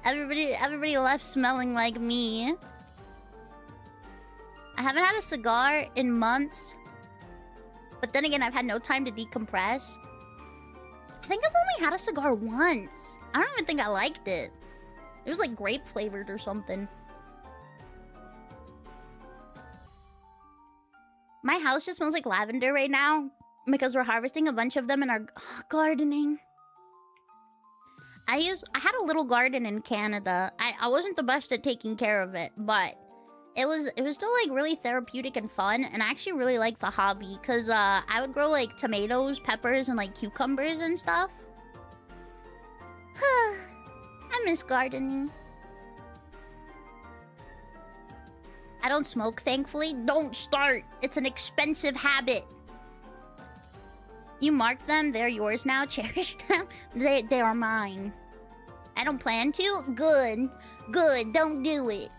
Everybody left smelling like me. I haven't had a cigar in months. But then again, I've had no time to decompress. I think I've only had a cigar once. I don't even think I liked it. It was like grape flavored or something. My house just smells like lavender right now because we're harvesting a bunch of them in our gardening. I had a little garden in Canada. I wasn't the best at taking care of it, but it was still like really therapeutic and fun, and I actually really liked the hobby because I would grow like tomatoes, peppers, and like cucumbers and stuff. I miss gardening. I don't smoke, thankfully. Don't start. It's an expensive habit. You marked them. They're yours now. Cherish them. They are mine. I don't plan to. Good. Good. Don't do it.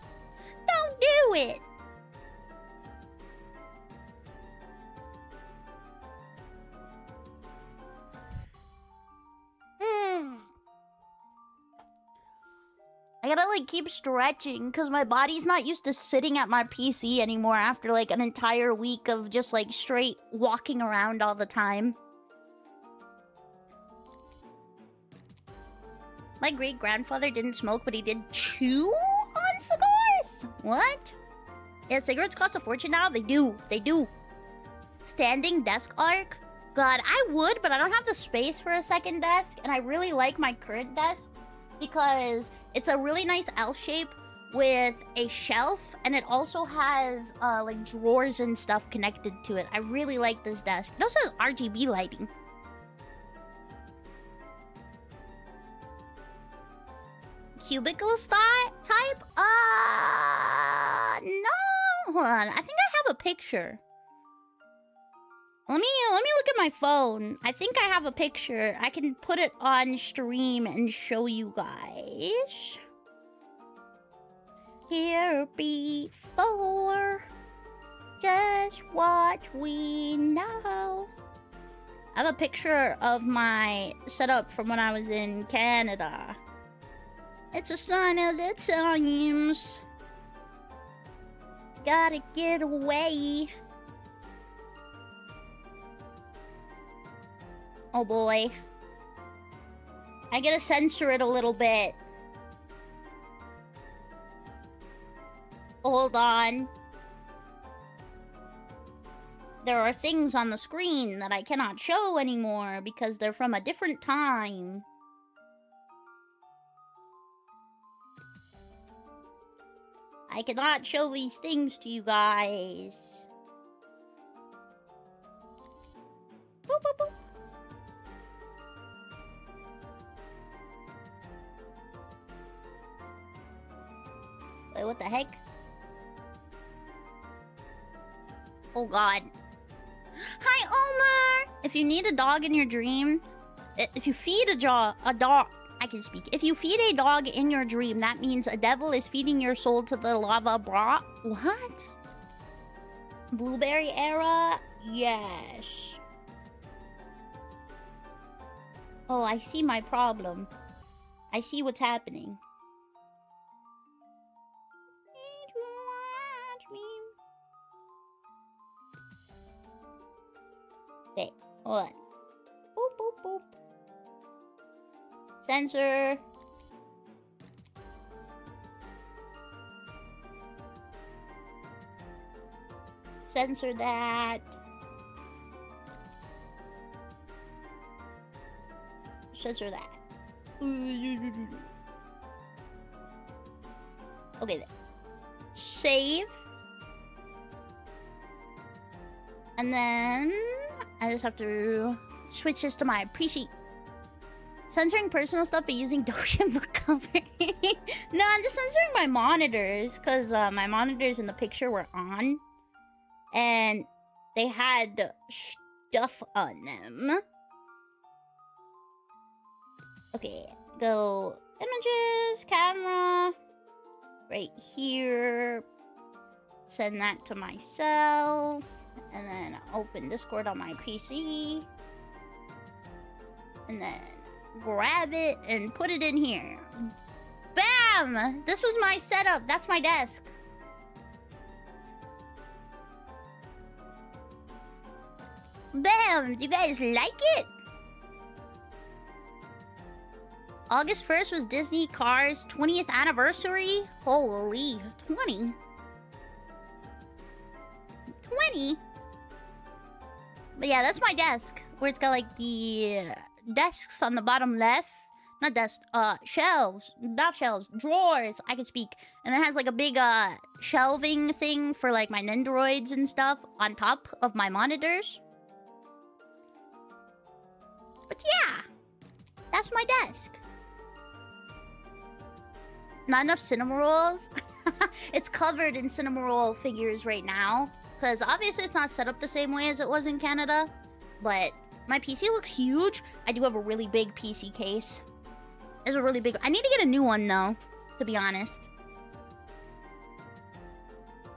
Don't do it. I gotta like keep stretching because my body's not used to sitting at my PC anymore after like an entire week of just like straight walking around all the time. My great-grandfather didn't smoke, but he did chew on cigars? What? Yeah, cigarettes cost a fortune now? They do. They do. Standing desk arc? God, I would, but I don't have the space for a second desk, and I really like my current desk because it's a really nice L shape with a shelf, and it also has like drawers and stuff connected to it. I really like this desk. It also has RGB lighting. Cubicle type? No. Hold on. I think I have a picture. Let me look at my phone. I think I have a picture. I can put it on stream and show you guys. Here before, just what we know. I have a picture of my setup from when I was in Canada. It's a sign of the times. Gotta get away. Oh boy. I gotta censor it a little bit. Hold on. There are things on the screen that I cannot show anymore because they're from a different time. I cannot show these things to you guys. Boop, boop, boop. Wait, what the heck? Oh god. Hi, Omer! If you need a dog in your dream, if you feed a dog, I can speak. If you feed a dog in your dream, that means a devil is feeding your soul to the lava bra. What? Blueberry era? Yes. Oh, I see my problem. I see what's happening. Okay, hold on. Boop, boop, boop. Censor. Censor that. Censor that. Okay, then. Save. And then I just have to switch this to my PC. Censoring personal stuff but using Doshin book cover. No, I'm just censoring my monitors because my monitors in the picture were on. And they had stuff on them. Okay, go images, camera, right here. Send that to myself. And then open Discord on my PC. And then grab it and put it in here. Bam! This was my setup. That's my desk. Bam! Do you guys like it? August 1st was Disney Cars' 20th anniversary. Holy, 20? 20? But yeah, that's my desk. Where it's got like the desks on the bottom left. Not desks, shelves. Not shelves, drawers. I can speak. And it has like a big shelving thing for like my Nendoroids and stuff on top of my monitors. But yeah, that's my desk. Not enough cinema rolls. It's covered in cinema roll figures right now. Because obviously it's not set up the same way as it was in Canada. But my PC looks huge. I do have a really big PC case. It's a really big... I need to get a new one though, to be honest.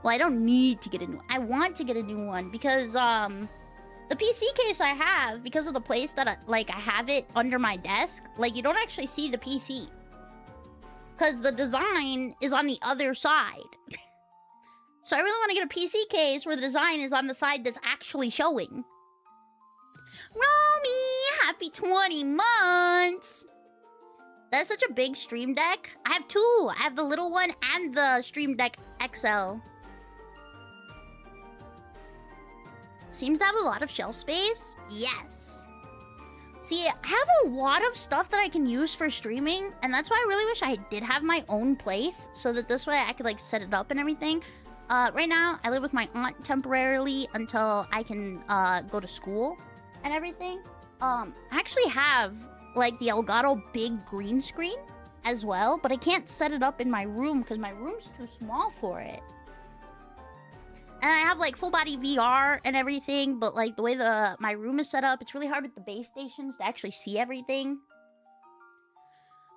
Well, I don't need to get a new... I want to get a new one because, the PC case I have, because of the place that I have it under my desk, like, you don't actually see the PC. Because the design is on the other side. So I really want to get a PC case where the design is on the side that's actually showing. Romy, happy 20 months! That's such a big Stream Deck. I have two. I have the little one and the Stream Deck XL. Seems to have a lot of shelf space. Yes. See, I have a lot of stuff that I can use for streaming, and that's why I really wish I did have my own place, so that this way I could like set it up and everything. Right now, I live with my aunt temporarily until I can go to school and everything. I actually have like the Elgato big green screen as well, but I can't set it up in my room because my room's too small for it. And I have like full body VR and everything, but like the way my room is set up, it's really hard with the base stations to actually see everything.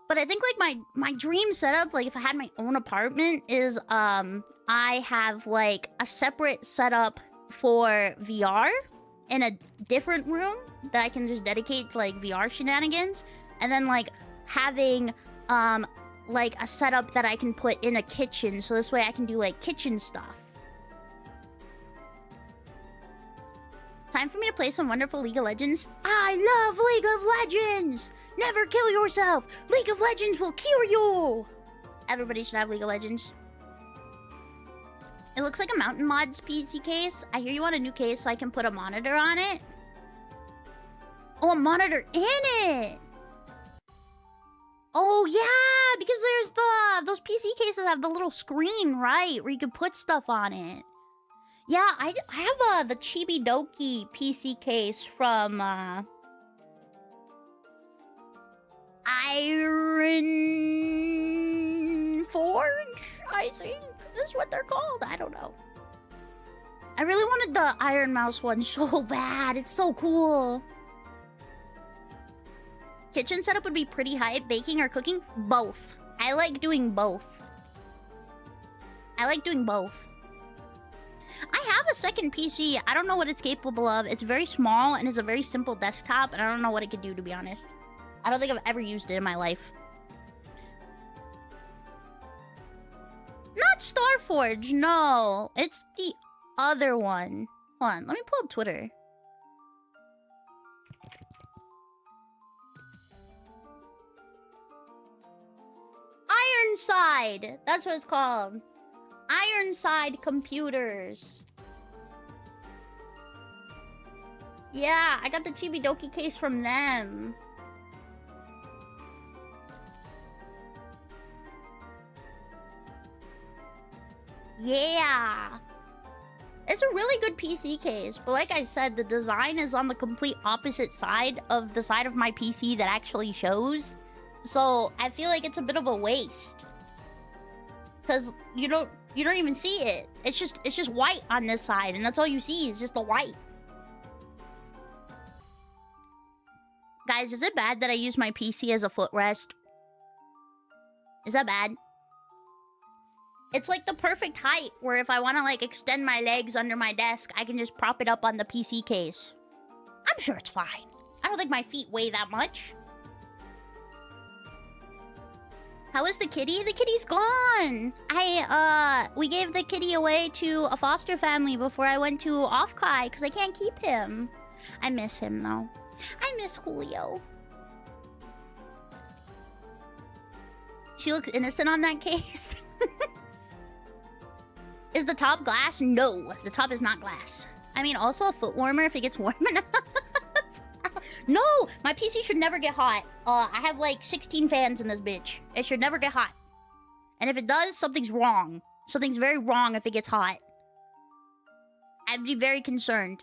But I think like my dream setup, like if I had my own apartment, is I have like a separate setup for VR in a different room that I can just dedicate to like VR shenanigans, and then like having like a setup that I can put in a kitchen, so this way I can do like kitchen stuff. Time for me to play some wonderful League of Legends. I love League of Legends! Never kill yourself! League of Legends will cure you! Everybody should have League of Legends. It looks like a Mountain Mods PC case. I hear you want a new case so I can put a monitor on it. Oh, a monitor in it! Oh, yeah! Because there's those PC cases have the little screen, right? Where you can put stuff on it. Yeah, I have the Chibi Doki PC case from Iron Forge, I think is what they're called. I don't know. I really wanted the Iron Mouse one so bad. It's so cool. Kitchen setup would be pretty hype. Baking or cooking? Both. I like doing both. I like doing both. I have a second PC. I don't know what it's capable of. It's very small and is a very simple desktop, and I don't know what it could do, to be honest. I don't think I've ever used it in my life. Not Starforge, no. It's the other one. Hold on, let me pull up Twitter. Ironside! That's what it's called. Ironside Computers. Yeah, I got the Chibi Doki case from them. Yeah. It's a really good PC case, but like I said, the design is on the complete opposite side of the side of my PC that actually shows. So I feel like it's a bit of a waste. Cause you don't even see it. It's just white on this side, and that's all you see is just the white. Guys, is it bad that I use my PC as a footrest? Is that bad? It's like the perfect height where if I want to like extend my legs under my desk, I can just prop it up on the PC case. I'm sure it's fine. I don't think my feet weigh that much. How is the kitty? The kitty's gone. We gave the kitty away to a foster family before I went to off-cry because I can't keep him. I miss him though. I miss Julio. She looks innocent on that case. Is the top glass? No, the top is not glass. I mean, also a foot warmer if it gets warm enough. No, my PC should never get hot. I have like 16 fans in this bitch. It should never get hot. And if it does, something's wrong. Something's very wrong if it gets hot. I'd be very concerned.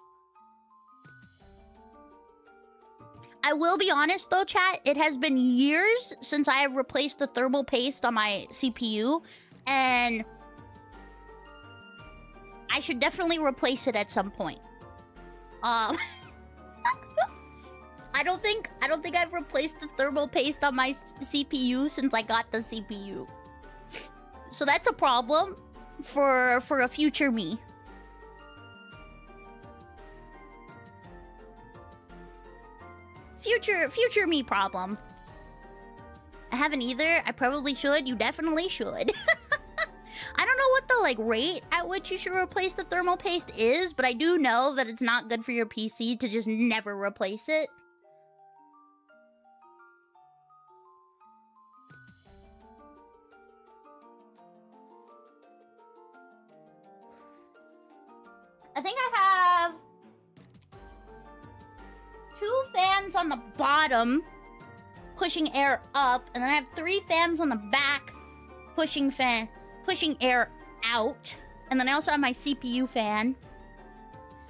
I will be honest though, chat. It has been years since I have replaced the thermal paste on my CPU. And I should definitely replace it at some point. I don't think I've replaced the thermal paste on my CPU since I got the CPU. So that's a problem for a future me. Future me problem. I haven't either. I probably should. You definitely should. I don't know what the like rate at which you should replace the thermal paste is, but I do know that it's not good for your PC to just never replace it. I think I have 2 fans on the bottom pushing air up, and then I have 3 fans on the back pushing air out. And then I also have my CPU fan.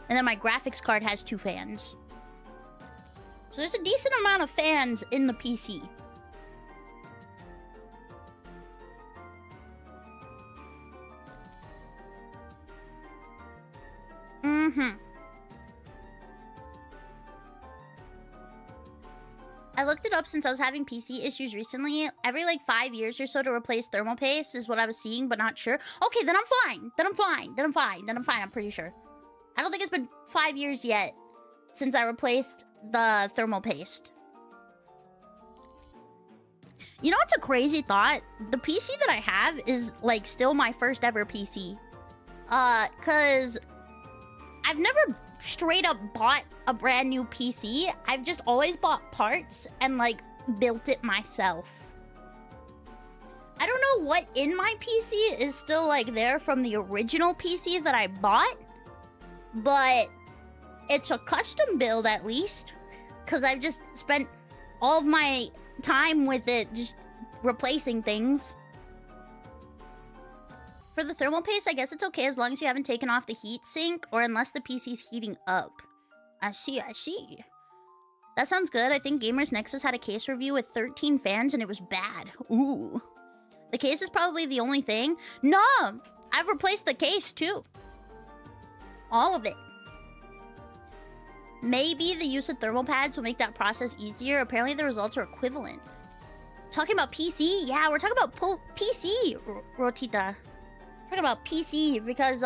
And then my graphics card has 2 fans. So there's a decent amount of fans in the PC. I looked it up since I was having PC issues recently. Every like 5 years or so to replace thermal paste is what I was seeing, but not sure. Okay, then I'm fine. I'm pretty sure. I don't think it's been 5 years yet since I replaced the thermal paste. You know what's a crazy thought? The PC that I have is like still my first ever PC. Cause I've never straight up bought a brand new PC. I've just always bought parts and like built it myself. I don't know what in my PC is still like there from the original PC that I bought, but it's a custom build at least, because I've just spent all of my time with it just replacing things. For the thermal paste, I guess it's okay as long as you haven't taken off the heat sink or unless the PC's heating up. I see. That sounds good. I think Gamers Nexus had a case review with 13 fans and it was bad. Ooh. The case is probably the only thing. No! I've replaced the case too. All of it. Maybe the use of thermal pads will make that process easier. Apparently the results are equivalent. Talking about PC? Yeah, we're talking about PC, Rotita. Talking about PC because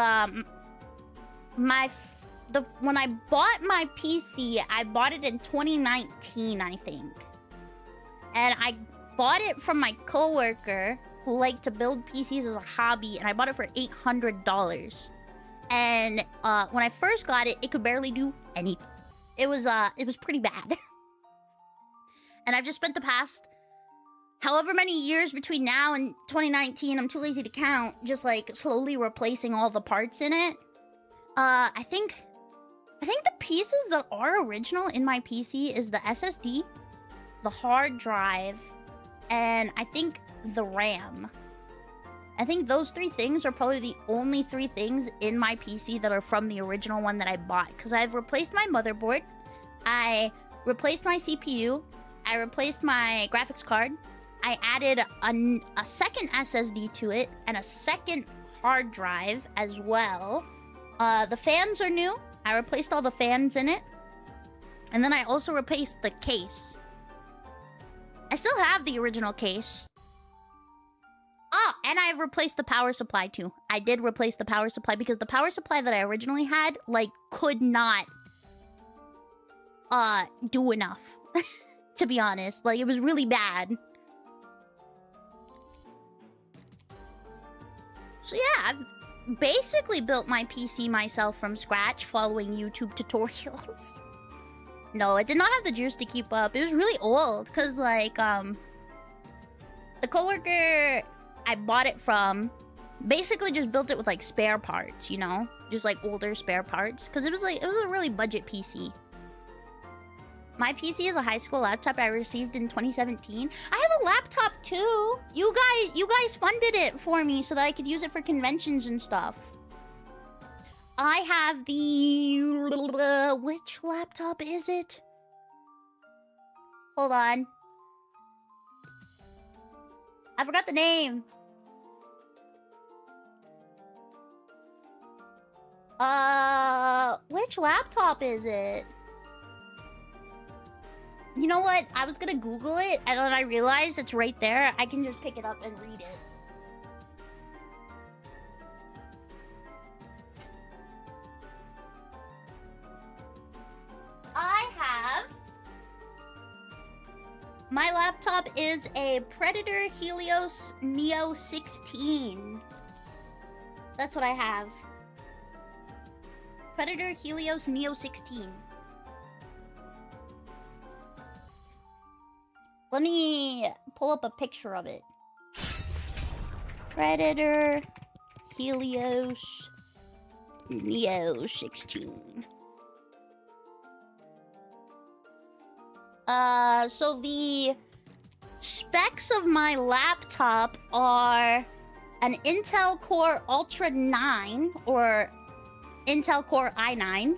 when I bought my PC, I bought it in 2019, I think. And I bought it from my coworker who liked to build PCs as a hobby, and I bought it for $800. And when I first got it, it could barely do anything. It was pretty bad. And I've just spent the past however many years between now and 2019, I'm too lazy to count, just like slowly replacing all the parts in it. I think the pieces that are original in my PC is the SSD, the hard drive, and I think the RAM. I think those 3 things are probably the only 3 things in my PC that are from the original one that I bought. Because I've replaced my motherboard, I replaced my CPU, I replaced my graphics card, I added a second SSD to it, and a second hard drive as well. The fans are new. I replaced all the fans in it. And then I also replaced the case. I still have the original case. Oh, and I've replaced the power supply too. I did replace the power supply because the power supply that I originally had, like, could not do enough. To be honest. Like, it was really bad. So yeah, I've basically built my PC myself from scratch following YouTube tutorials. No, it did not have the juice to keep up. It was really old because, like, the coworker I bought it from basically just built it with, like, spare parts, you know? Just, like, older spare parts. Because it was a really budget PC. My PC is a high school laptop I received in 2017. I have a laptop too. You guys funded it for me so that I could use it for conventions and stuff. I have the... which laptop is it? Hold on. I forgot the name. Which laptop is it? You know what? I was gonna Google it, and then I realized it's right there. I can just pick it up and read it. I have... My laptop is a Predator Helios Neo 16. That's what I have. Predator Helios Neo 16. Let me pull up a picture of it. Predator Helios Neo 16. So the specs of my laptop are an Intel Core Ultra 9 or Intel Core i9,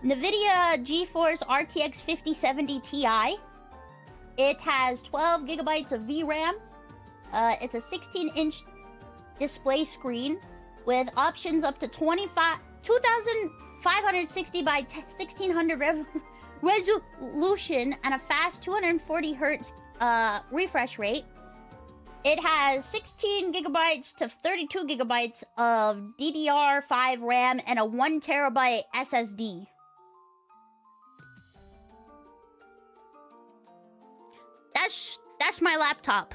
NVIDIA GeForce RTX 5070 Ti. It has 12 gigabytes of VRAM. It's a 16-inch display screen with options up to 2560 by 1600 resolution and a fast 240 hertz refresh rate. It has 16 gigabytes to 32 gigabytes of DDR5 RAM and a 1 terabyte SSD. That's my laptop.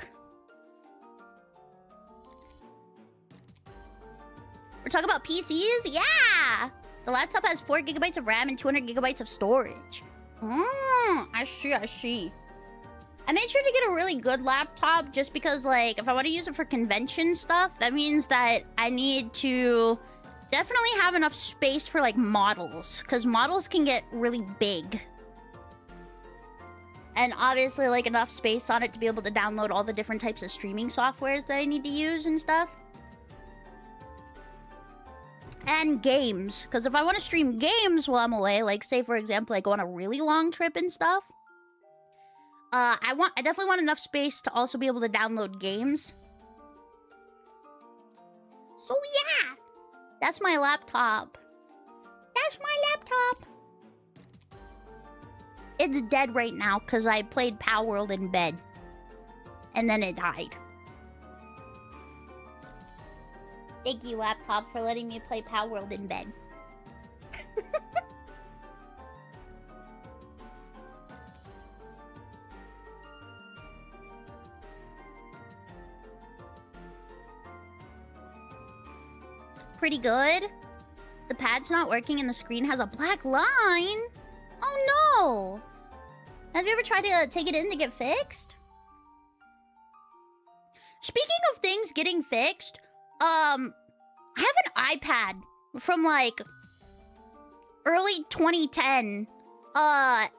We're talking about PCs? Yeah! The laptop has 4 gigabytes of RAM and 200 gigabytes of storage. I see. I made sure to get a really good laptop just because, like, if I want to use it for convention stuff, that means that I need to definitely have enough space for, like, models. Because models can get really big. And obviously, like, enough space on it to be able to download all the different types of streaming softwares that I need to use and stuff. And games. Because if I want to stream games while I'm away, like, say, for example, I go on a really long trip and stuff, I definitely want enough space to also be able to download games. So, yeah. That's my laptop. That's my laptop. It's dead right now because I played Power World in bed. And then it died. Thank you, laptop, for letting me play Power World in bed. Pretty good. The pad's not working and the screen has a black line. Oh no! Have you ever tried to take it in to get fixed? Speaking of things getting fixed, I have an iPad from, like, early 2010. And I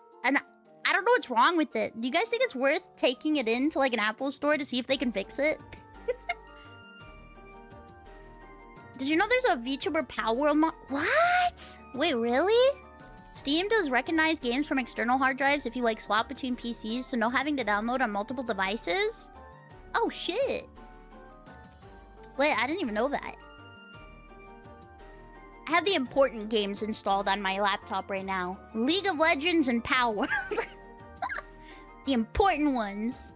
don't know what's wrong with it. Do you guys think it's worth taking it into, like, an Apple store to see if they can fix it? Did you know there's a VTuber Power World mod? What? Wait, really? Steam does recognize games from external hard drives if you like swap between PCs, so no having to download on multiple devices? Oh shit. Wait, I didn't even know that. I have the important games installed on my laptop right now. League of Legends and Power. The important ones.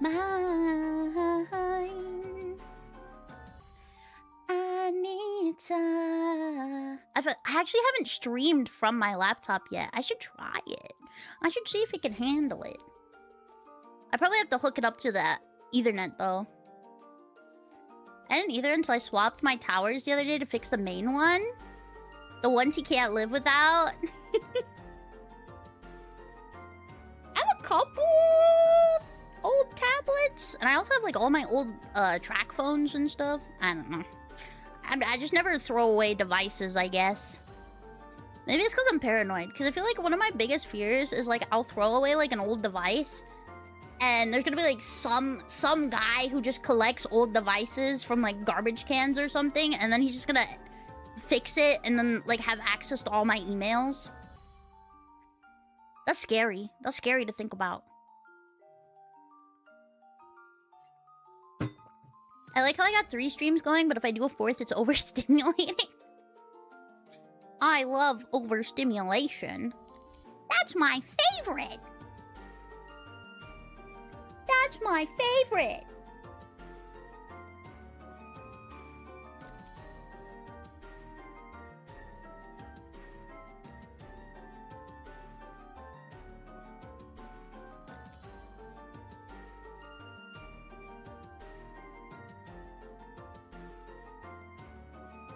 Mine. Anita. I actually haven't streamed from my laptop yet. I should try it. I should see if it can handle it. I probably have to hook it up to the Ethernet though. I didn't either until I swapped my towers the other day to fix the main one. The ones he can't live without. I have a couple old tablets. And I also have like all my old track phones and stuff. I don't know. I just never throw away devices, I guess. Maybe it's because I'm paranoid. Because I feel like one of my biggest fears is like I'll throw away like an old device. And there's gonna be like some guy who just collects old devices from like garbage cans or something, and then he's just gonna fix it and then like have access to all my emails. That's scary. That's scary to think about. I like how I got 3 streams going, but if I do a 4th, it's overstimulating. I love overstimulation. That's my favorite. That's my favorite.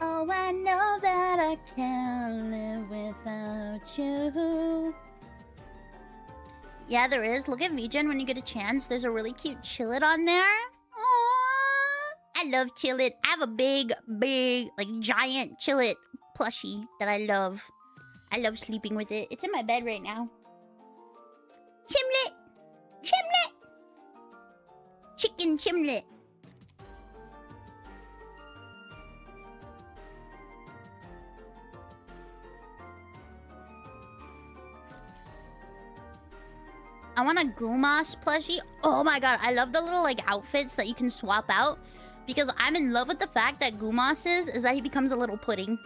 Oh, I know that I can't live without you. Yeah, there is. Look at VGen when you get a chance. There's a really cute Chillet on there. Aww. I love Chillet. I have a big, like, giant Chillet plushie that I love. I love sleeping with it. It's in my bed right now. Chimlet! Chimlet! Chicken Chimlet. I want a Gumas plushie. Oh my god, I love the little like outfits that you can swap out. Because I'm in love with the fact that Gumas is that he becomes a little pudding.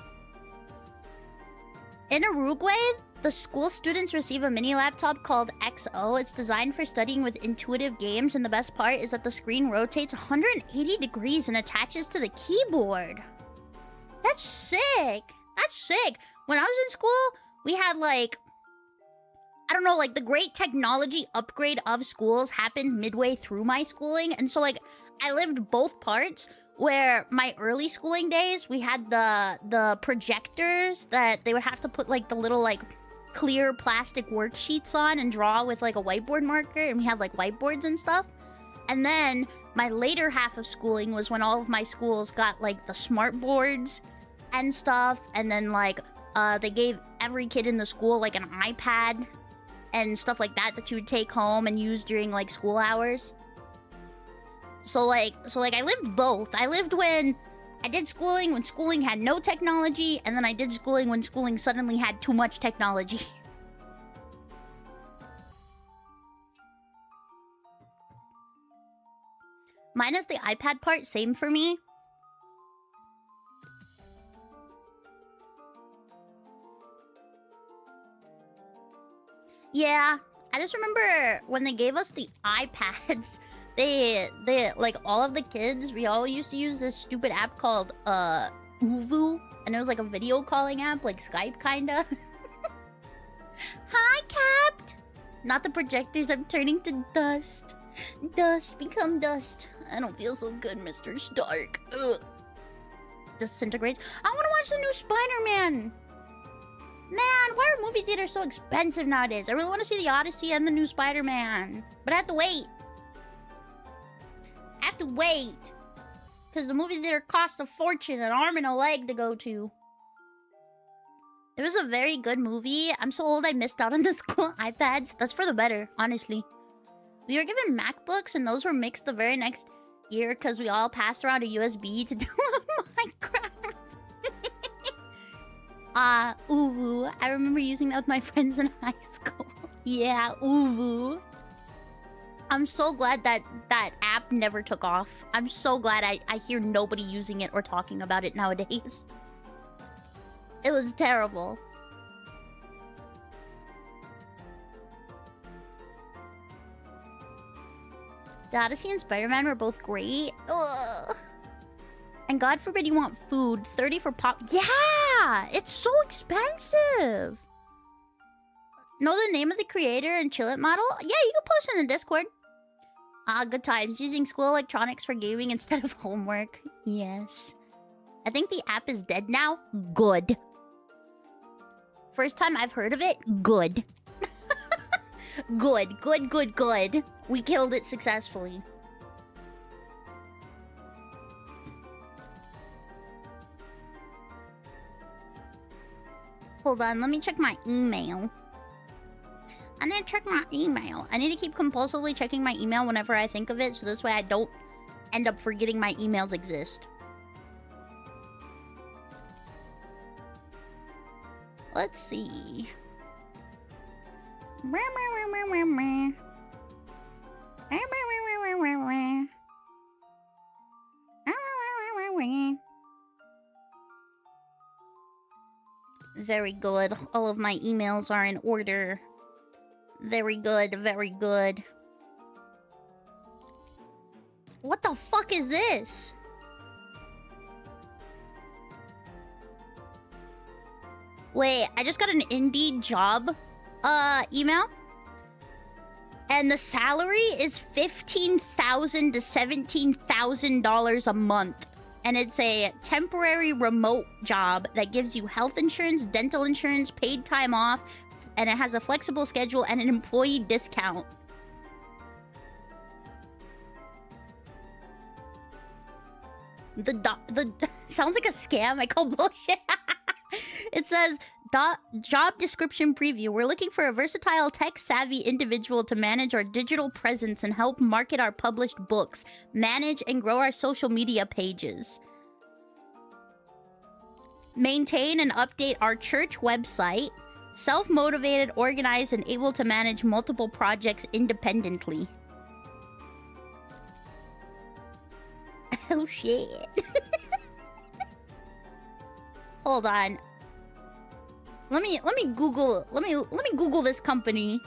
In Uruguay, the school students receive a mini laptop called XO. It's designed for studying with intuitive games, and the best part is that the screen rotates 180 degrees and attaches to the keyboard. That's sick. That's sick. When I was in school, we had like, I don't know, like the great technology upgrade of schools happened midway through my schooling. And so like I lived both parts where my early schooling days, we had the projectors that they would have to put like the little like clear plastic worksheets on and draw with like a whiteboard marker. And we had like whiteboards and stuff. And then my later half of schooling was when all of my schools got like the smart boards and stuff. And then like they gave every kid in the school like an iPad and stuff like that that you would take home and use during like school hours. So like I lived both. I lived when I did schooling when schooling had no technology, and then I did schooling when schooling suddenly had too much technology. Minus the iPad part, same for me. Yeah, I just remember when they gave us the iPads, they like all of the kids, we all used to use this stupid app called Uvu, and it was like a video calling app, like Skype kinda. Hi, Capt! Not the projectors, I'm turning to dust. Dust, become dust. I don't feel so good, Mr. Stark. Ugh. Disintegrates. I want to watch the new Spider-Man. Man, why are movie theaters so expensive nowadays? I really want to see the Odyssey and the new Spider-Man. But I have to wait. I have to wait. Because the movie theater costs a fortune, an arm and a leg to go to. It was a very good movie. I'm so old I missed out on the school iPads. That's for the better, honestly. We were given MacBooks and those were mixed the very next year because we all passed around a USB to download Minecraft. Uwu. I remember using that with my friends in high school. Yeah, Uwu. I'm so glad that that app never took off. I'm so glad I hear nobody using it or talking about it nowadays. It was terrible. The Odyssey and Spider-Man were both great. Ugh. And God forbid you want food. 30 for pop. Yeah! It's so expensive. Know the name of the creator and chill it model? Yeah, you can post it in the Discord. Good times. Using school electronics for gaming instead of homework. Yes. I think the app is dead now. Good. First time I've heard of it. Good. Good. Good, good, good. We killed it successfully. Hold on, let me check my email. I need to check my email. I need to keep compulsively checking my email whenever I think of it, so this way I don't end up forgetting my emails exist. Let's see. Very good. All of my emails are in order. Very good, very good. What the fuck is this? Wait, I just got an Indeed job email. And the salary is $15,000 to $17,000 a month. And it's a temporary remote job that gives you health insurance, dental insurance, paid time off, and it has a flexible schedule and an employee discount. The sounds like a scam. I call bullshit. It says, job description preview. We're looking for a versatile, tech-savvy individual to manage our digital presence and help market our published books, manage and grow our social media pages, maintain and update our church website, self-motivated, organized, and able to manage multiple projects independently. Oh, shit. Hold on. Let me Google this company.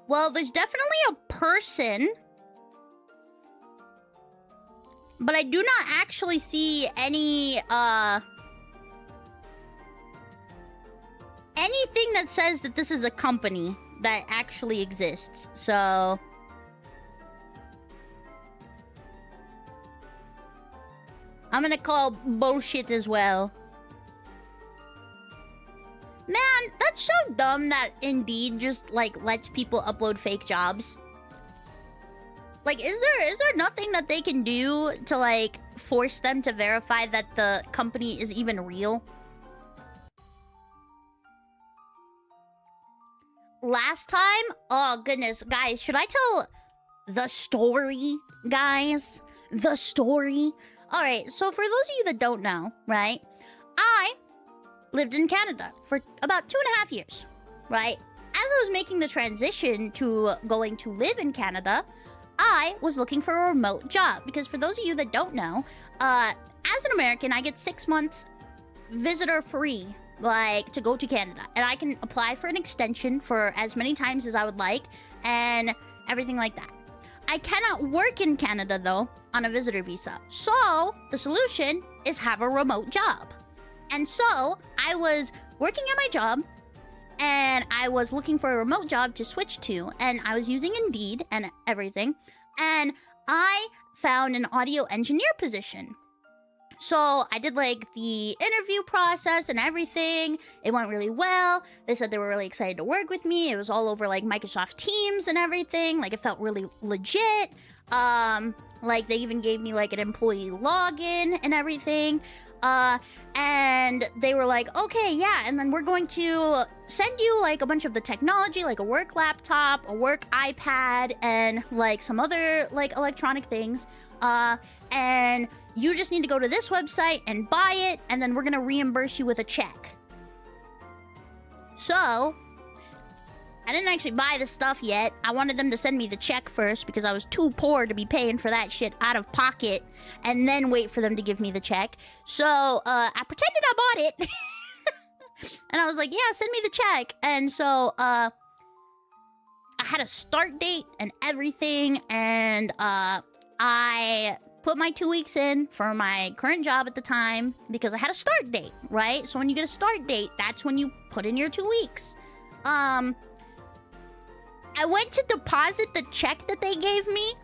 Well, there's definitely a person, but I do not actually see any, anything that says that this is a company that actually exists, so... I'm gonna call bullshit as well. Man, that's so dumb that Indeed just, like, lets people upload fake jobs. Like, is there nothing that they can do to, like, force them to verify that the company is even real? Last time? Oh, goodness. Guys, should I tell the story, guys? The story? Alright, so for those of you that don't know, right? I lived in Canada for about 2.5 years, right? As I was making the transition to going to live in Canada, I was looking for a remote job. Because for those of you that don't know, as an American, I get 6 months visitor free, like, to go to Canada. And I can apply for an extension for as many times as I would like, and everything like that. I cannot work in Canada, though, on a visitor visa. So, the solution is have a remote job. And so, I was working at my job, and I was looking for a remote job to switch to, and I was using Indeed and everything, and I found an audio engineer position. So I did like the interview process and everything. It went really well. They said they were really excited to work with me. It was all over like Microsoft Teams and everything. Like it felt really legit. Like they even gave me like an employee login and everything. And they were like, okay, yeah, and then we're going to send you like a bunch of the technology, like a work laptop, a work iPad, and like some other like electronic things. And you just need to go to this website and buy it, and then we're gonna reimburse you with a check. So, I didn't actually buy the stuff yet. I wanted them to send me the check first because I was too poor to be paying for that shit out of pocket and then wait for them to give me the check. So, I pretended I bought it. And I was like, yeah, send me the check. And so, I had a start date and everything, and I put my 2 weeks in for my current job at the time because I had a start date, right? So when you get a start date, that's when you put in your 2 weeks. I went to deposit the check that they gave me,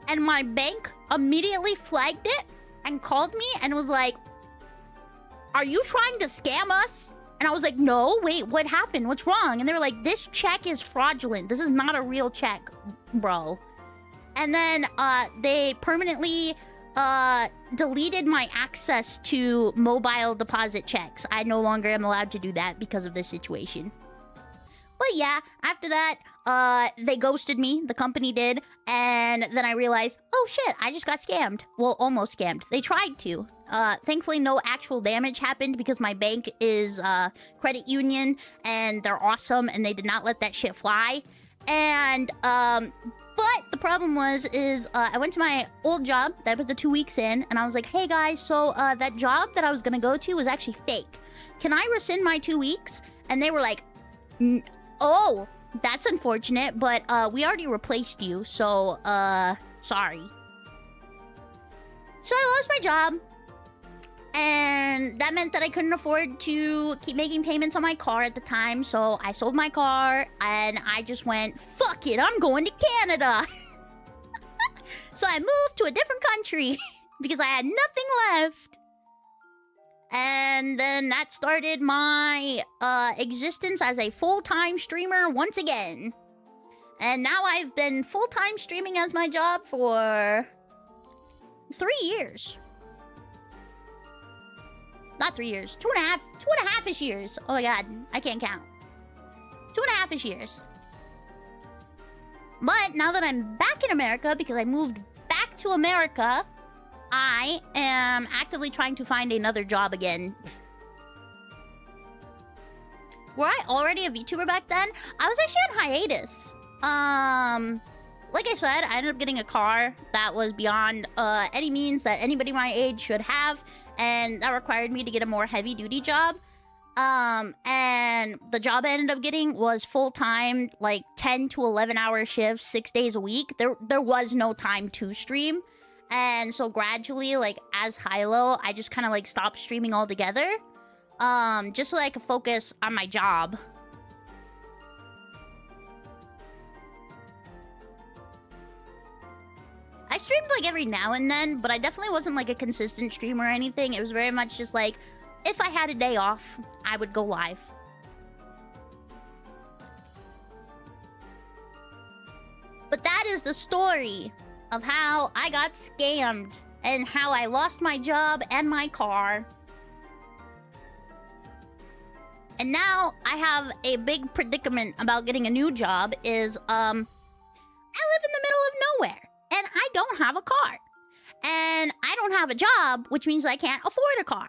and my bank immediately flagged it and called me and was like, are you trying to scam us? And I was like, no, wait, what happened? What's wrong? And they were like, this check is fraudulent. This is not a real check, bro. And then they permanently deleted my access to mobile deposit checks. I no longer am allowed to do that because of this situation. But yeah, after that, they ghosted me. The company did. And then I realized, oh shit, I just got scammed. Well, almost scammed. They tried to. Thankfully, no actual damage happened because my bank is credit union and they're awesome and they did not let that shit fly. And, but the problem is I went to my old job that I put the 2 weeks in, and I was like, hey guys, so that job that I was gonna go to was actually fake. Can I rescind my 2 weeks? And they were like, oh, that's unfortunate, but we already replaced you, so sorry. So I lost my job, and that meant that I couldn't afford to keep making payments on my car at the time, so I sold my car, and I just went, fuck it, I'm going to Canada! So I moved to a different country, because I had nothing left. And then that started my existence as a full-time streamer once again. And now I've been full-time streaming as my job for 3 years. Not 3 years. 2.5-ish years. Oh my god, I can't count. 2.5-ish years. But now that I'm back in America, because I moved back to America, I am actively trying to find another job again. Were I already a VTuber back then? I was actually on hiatus. Like I said, I ended up getting a car that was beyond any means that anybody my age should have, and that required me to get a more heavy-duty job. And the job I ended up getting was full-time, like 10 to 11-hour shifts, 6 days a week. There was no time to stream. And so gradually, like, as Hylo, I just kind of, like, stopped streaming altogether. Just so I could focus on my job. I streamed, like, every now and then, but I definitely wasn't, like, a consistent streamer or anything. It was very much just, like, if I had a day off, I would go live. But that is the story of how I got scammed and how I lost my job and my car. And now I have a big predicament about getting a new job is, I live in the middle of nowhere and I don't have a car. And I don't have a job, which means I can't afford a car.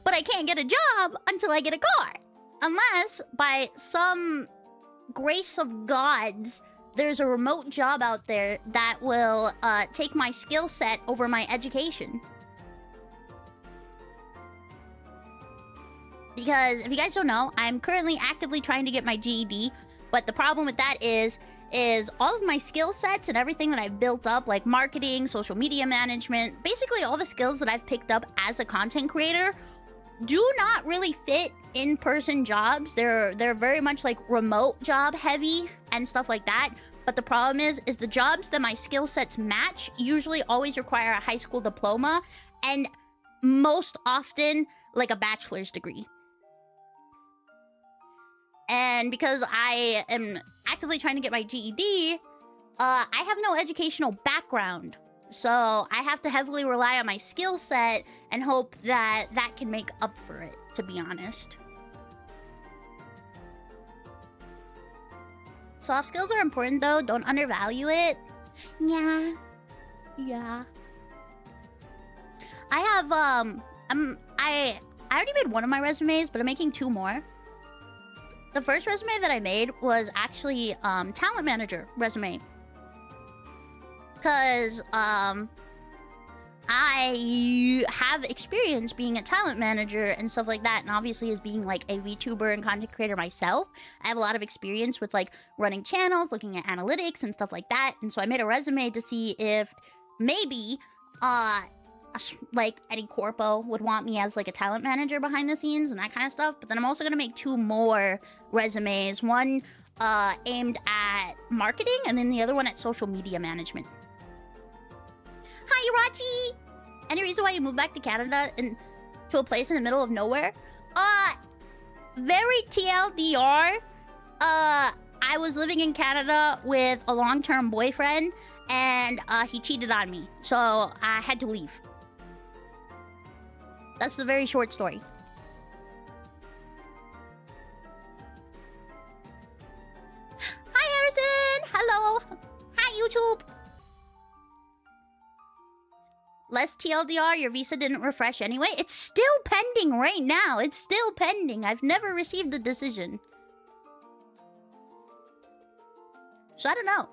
But I can't get a job until I get a car. Unless, by some grace of gods, there's a remote job out there that will take my skill set over my education. Because, if you guys don't know, I'm currently actively trying to get my GED. But the problem with that is all of my skill sets and everything that I've built up, like marketing, social media management, basically all the skills that I've picked up as a content creator, do not really fit in-person jobs. They're very much like remote job heavy and stuff like that. But the problem is the jobs that my skill sets match usually always require a high school diploma. And most often like a bachelor's degree. And because I am actively trying to get my GED, I have no educational background. So I have to heavily rely on my skill set and hope that that can make up for it, to be honest. Soft skills are important though, don't undervalue it. Yeah. I have, I already made one of my resumes, but I'm making 2 more. The first resume that I made was actually, talent manager resume. Because, I have experience being a talent manager and stuff like that, and obviously as being like a VTuber and content creator myself, I have a lot of experience with like running channels, looking at analytics and stuff like that. And so I made a resume to see if maybe like any corpo would want me as like a talent manager behind the scenes and that kind of stuff. But then I'm also gonna make 2 more resumes, one aimed at marketing and then the other one at social media management. Hi, Irachi! Any reason why you moved back to Canada and to a place in the middle of nowhere? Very TLDR. I was living in Canada with a long-term boyfriend, and he cheated on me, so I had to leave. That's the very short story. Hi, Harrison! Hello! Hi, YouTube! Less TLDR, your visa didn't refresh anyway. It's still pending right now. It's still pending. I've never received a decision. So I don't know.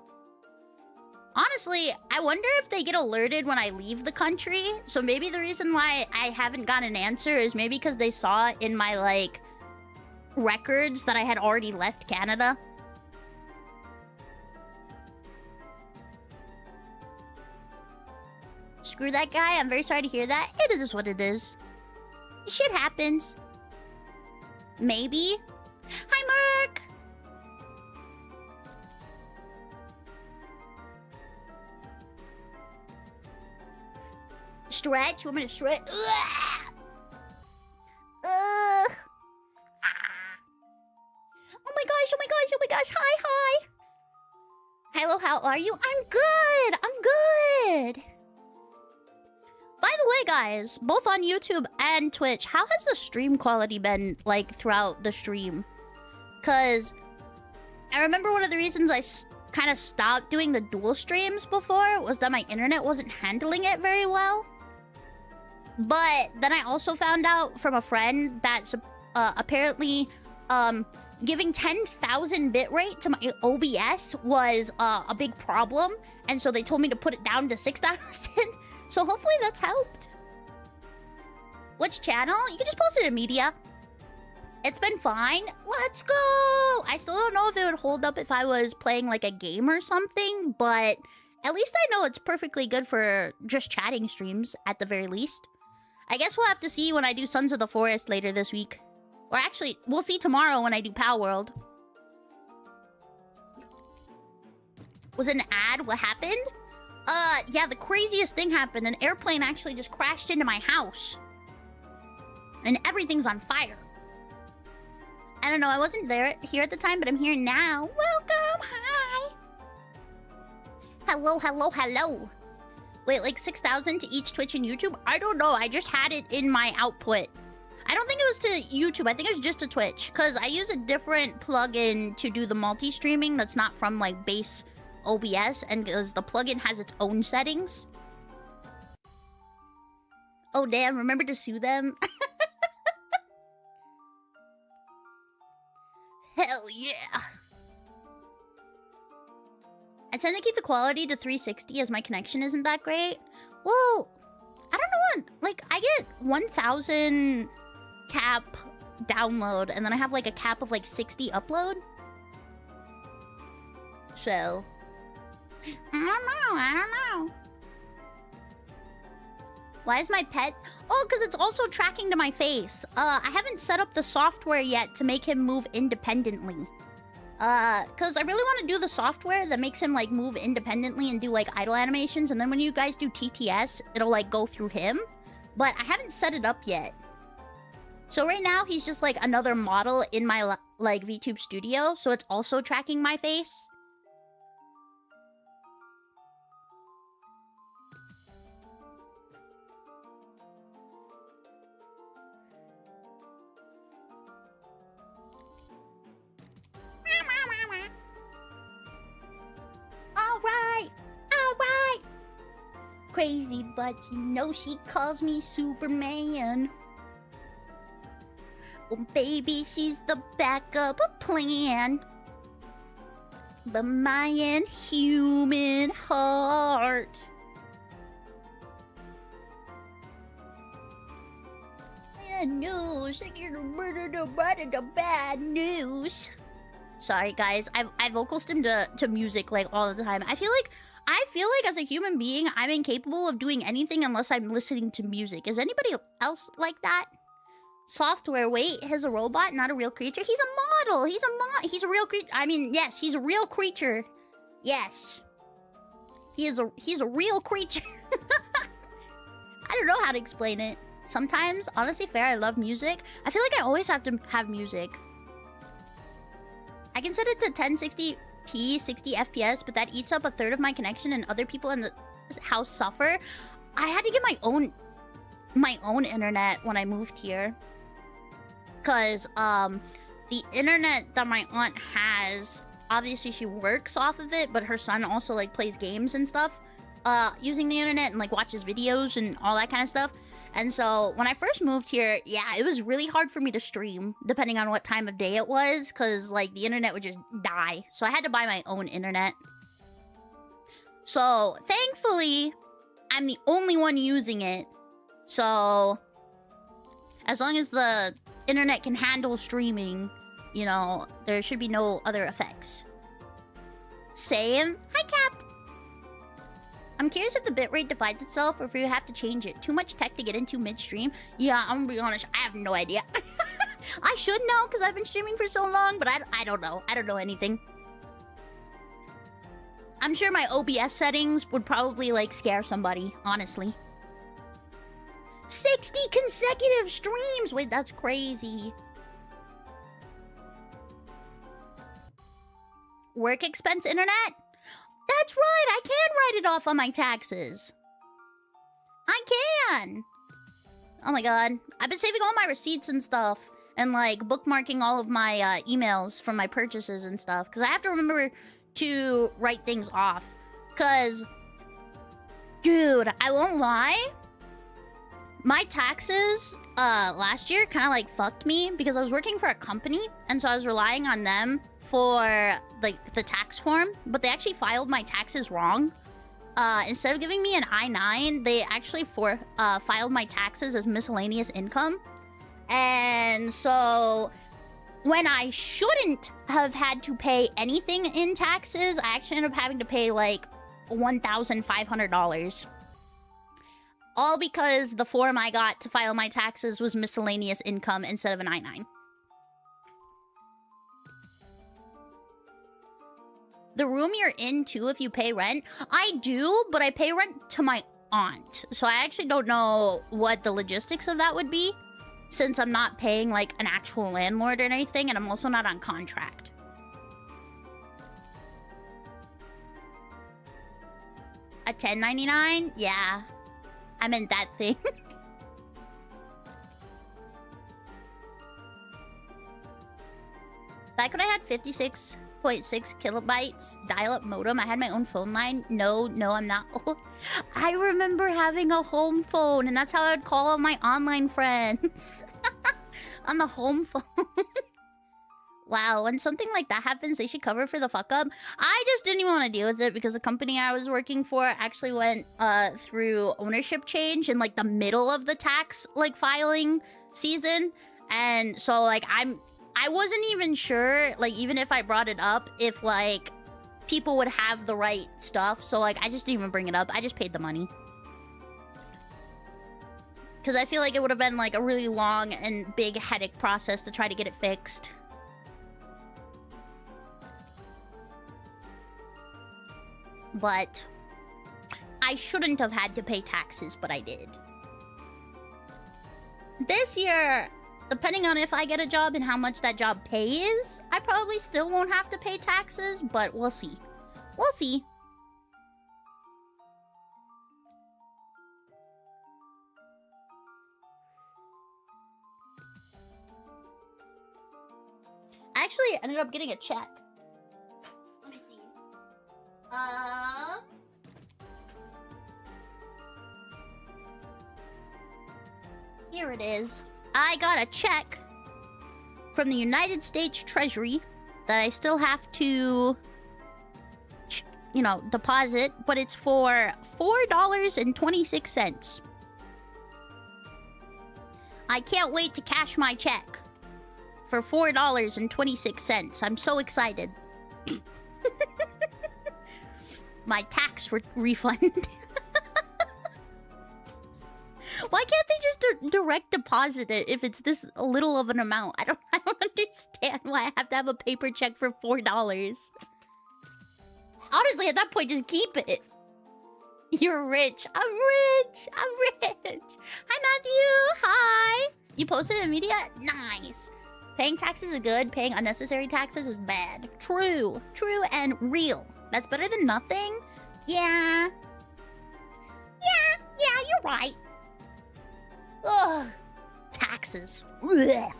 Honestly, I wonder if they get alerted when I leave the country. So maybe the reason why I haven't got an answer is maybe because they saw in my, like, records that I had already left Canada. Screw that guy. I'm very sorry to hear that. It is what it is. Shit happens. Maybe. Hi, Merc! Stretch? You want me to stretch? Ugh. Ugh. Oh my gosh, oh my gosh, oh my gosh. Hi. Hylo, how are you? I'm good. By the way, guys, both on YouTube and Twitch, how has the stream quality been, like, throughout the stream? Because I remember one of the reasons I kind of stopped doing the dual streams before was that my internet wasn't handling it very well. But then I also found out from a friend that apparently giving 10,000 bitrate to my OBS was a big problem. And so they told me to put it down to 6,000. So hopefully that's helped. Which channel? You can just post it in media. It's been fine. Let's go! I still don't know if it would hold up if I was playing like a game or something, but at least I know it's perfectly good for just chatting streams at the very least. I guess we'll have to see when I do Sons of the Forest later this week. Or actually, we'll see tomorrow when I do Pow World. Was it an ad? What happened? Yeah, the craziest thing happened. An airplane actually just crashed into my house. And everything's on fire. I don't know, I wasn't here at the time, but I'm here now. Welcome, hi! Hello. Wait, like 6,000 to each Twitch and YouTube? I don't know, I just had it in my output. I don't think it was to YouTube, I think it was just to Twitch. Because I use a different plugin to do the multi-streaming that's not from, like, base OBS, and because the plugin has its own settings. Oh damn, remember to sue them? Hell yeah! I tend to keep the quality to 360 as my connection isn't that great. Well, I don't know, like, I get 1,000 cap download, and then I have like a cap of like 60 upload. So I don't know. Why is my pet? Oh, because it's also tracking to my face. I haven't set up the software yet to make him move independently. Because I really want to do the software that makes him, like, move independently and do, like, idle animations. And then when you guys do TTS, it'll, like, go through him. but I haven't set it up yet. So right now, he's just like another model in my like VTube studio, so it's also tracking my face. Alright! Alright! Crazy, but you know she calls me Superman. Well, baby, she's the backup plan. But my inhuman heart. Bad news. The bad news. Sorry, guys. I vocal stim to music like all the time. I feel like as a human being, I'm incapable of doing anything unless I'm listening to music. Is anybody else like that? Software, wait, he's a robot, not a real creature? He's a model! He's a real creature. I mean, yes, he's a real creature. Yes. He's a real creature. I don't know how to explain it. Sometimes, honestly, fair, I love music. I feel like I always have to have music. I can set it to 1060p, 60 FPS, but that eats up a third of my connection and other people in the house suffer. I had to get my own internet when I moved here. Because, the internet that my aunt has, obviously she works off of it, but her son also, like, plays games and stuff, using the internet and, like, watches videos and all that kind of stuff. And so, when I first moved here, yeah, it was really hard for me to stream, depending on what time of day it was, because, like, the internet would just die. So I had to buy my own internet. So, thankfully, I'm the only one using it. So, as long as the internet can handle streaming, you know, there should be no other effects. Same. Hi, Cap. I'm curious if the bitrate divides itself or if you have to change it. Too much tech to get into midstream. Yeah, I'm gonna be honest, I have no idea. I should know because I've been streaming for so long, but I don't know. I don't know anything. I'm sure my OBS settings would probably, like, scare somebody, honestly. 60 consecutive streams! Wait, that's crazy. Work expense internet? That's right, I can write it off on my taxes. I can! Oh my god. I've been saving all my receipts and stuff. And, like, bookmarking all of my emails from my purchases and stuff. Because I have to remember to write things off. Because, dude, I won't lie. My taxes last year kind of, like, fucked me. Because I was working for a company. And so I was relying on them for, like, the tax form. But they actually filed my taxes wrong. Instead of giving me an I-9, they actually filed my taxes as miscellaneous income. And so when I shouldn't have had to pay anything in taxes, I actually ended up having to pay like $1,500. All because the form I got to file my taxes was miscellaneous income instead of an I-9. The room you're in, too, if you pay rent? I do, but I pay rent to my aunt. So I actually don't know what the logistics of that would be, since I'm not paying, like, an actual landlord or anything, and I'm also not on contract. A 1099? Yeah. I meant that thing. Back when I had 56.6 kilobytes dial-up modem, I had my own phone line. No, I'm not old. I remember having a home phone, and that's how I would call all my online friends. On the home phone. Wow, when something like that happens, they should cover for the fuck-up. I just didn't even want to deal with it because the company I was working for actually went through ownership change in, like, the middle of the tax, like, filing season. And so, like, I wasn't even sure, like, even if I brought it up, if, like, people would have the right stuff. So, like, I just didn't even bring it up. I just paid the money. Because I feel like it would have been, like, a really long and big headache process to try to get it fixed. But I shouldn't have had to pay taxes, but I did. this year, depending on if I get a job and how much that job pays, I probably still won't have to pay taxes, but we'll see. We'll see. I actually ended up getting a check. Let me see. Here it is. I got a check from the United States Treasury that I still have to, you know, deposit, but it's for $4.26. I can't wait to cash my check for $4.26. I'm so excited. My tax refund. Why can't they just direct deposit it if it's this little of an amount? I don't understand why I have to have a paper check for $4. Honestly, at that point, just keep it. You're rich. I'm rich. I'm rich. Hi, Matthew. Hi. You posted in media? Nice. Paying taxes is good. Paying unnecessary taxes is bad. True. True and real. That's better than nothing? Yeah. Yeah, you're right. Ugh. Taxes. Ugh.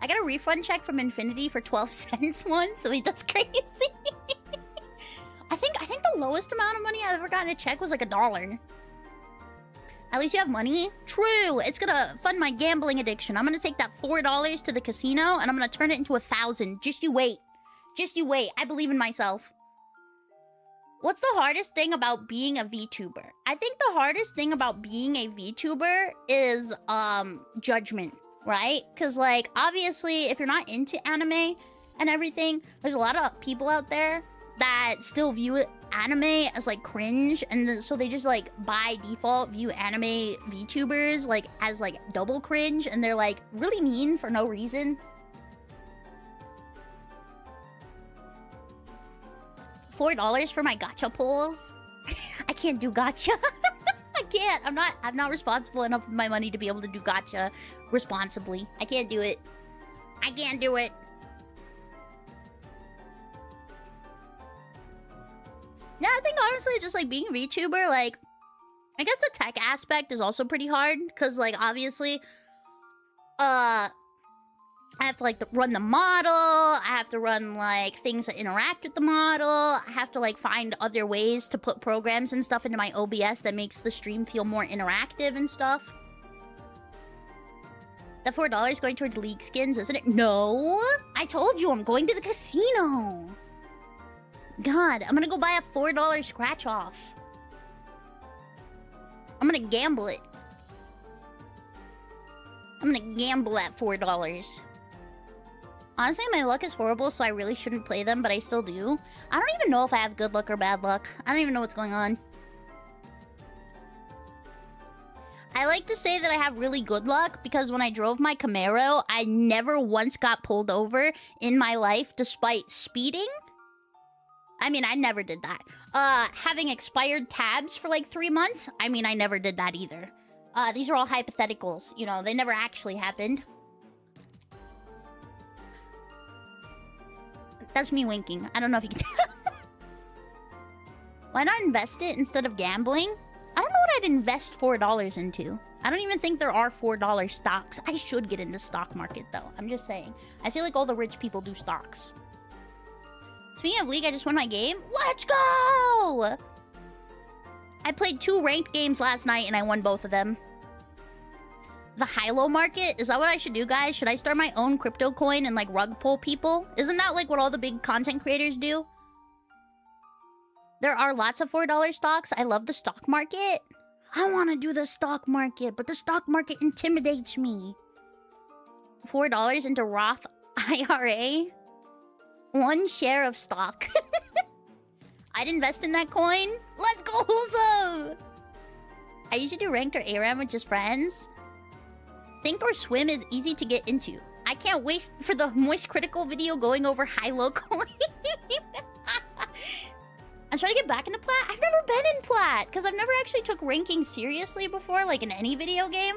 I got a refund check from Infinity for 12 cents once. I mean, that's crazy. I think the lowest amount of money I've ever gotten a check was like $1. At least you have money. True. It's gonna fund my gambling addiction. I'm gonna take that $4 to the casino and I'm gonna turn it into 1,000. Just you wait. Just you wait. I believe in myself. What's the hardest thing about being a VTuber? I think the hardest thing about being a VTuber is judgment, right? Because, like, obviously, if you're not into anime and everything, there's a lot of people out there that still view anime as, like, cringe. And so they just, like, by default view anime VTubers, like, as, like, double cringe. And they're, like, really mean for no reason. $4 for my gacha pulls. I can't do gacha. I can't. I'm not responsible enough with my money to be able to do gacha responsibly. I can't do it. I can't do it. Yeah, I think honestly, just like being a VTuber, like, I guess the tech aspect is also pretty hard because, like, obviously, I have to, like, run the model. I have to run, like, things that interact with the model. I have to, like, find other ways to put programs and stuff into my OBS that makes the stream feel more interactive and stuff. The $4 is going towards League skins, isn't it? No! I told you I'm going to the casino! God, I'm gonna go buy a $4 scratch off. I'm gonna gamble it. I'm gonna gamble at $4. Honestly, my luck is horrible, so I really shouldn't play them, but I still do. I don't even know if I have good luck or bad luck. I don't even know what's going on. I like to say that I have really good luck because when I drove my Camaro, I never once got pulled over in my life despite speeding. I mean, I never did that. Having expired tabs for like 3 months, I mean, I never did that either. These are all hypotheticals, you know, they never actually happened. That's me winking. I don't know if you can tell. Why not invest it instead of gambling? I don't know what I'd invest $4 into. I don't even think there are $4 stocks. I should get into stock market, though. I'm just saying. I feel like all the rich people do stocks. Speaking of League, I just won my game. Let's go! I played 2 ranked games last night, and I won both of them. The Hylo market? Is that what I should do, guys? Should I start my own crypto coin and, like, rug pull people? Isn't that, like, what all the big content creators do? There are lots of $4 stocks. I love the stock market. I want to do the stock market, but the stock market intimidates me. $4 into Roth IRA? 1 share of stock. I'd invest in that coin. Let's go, wholesome! I usually do ranked or ARAM with just friends. Think or swim is easy to get into. I can't wait for the Moist Critical video going over Hylo coin. I'm trying to get back into Plat. I've never been in Plat because I've never actually took ranking seriously before, like in any video game.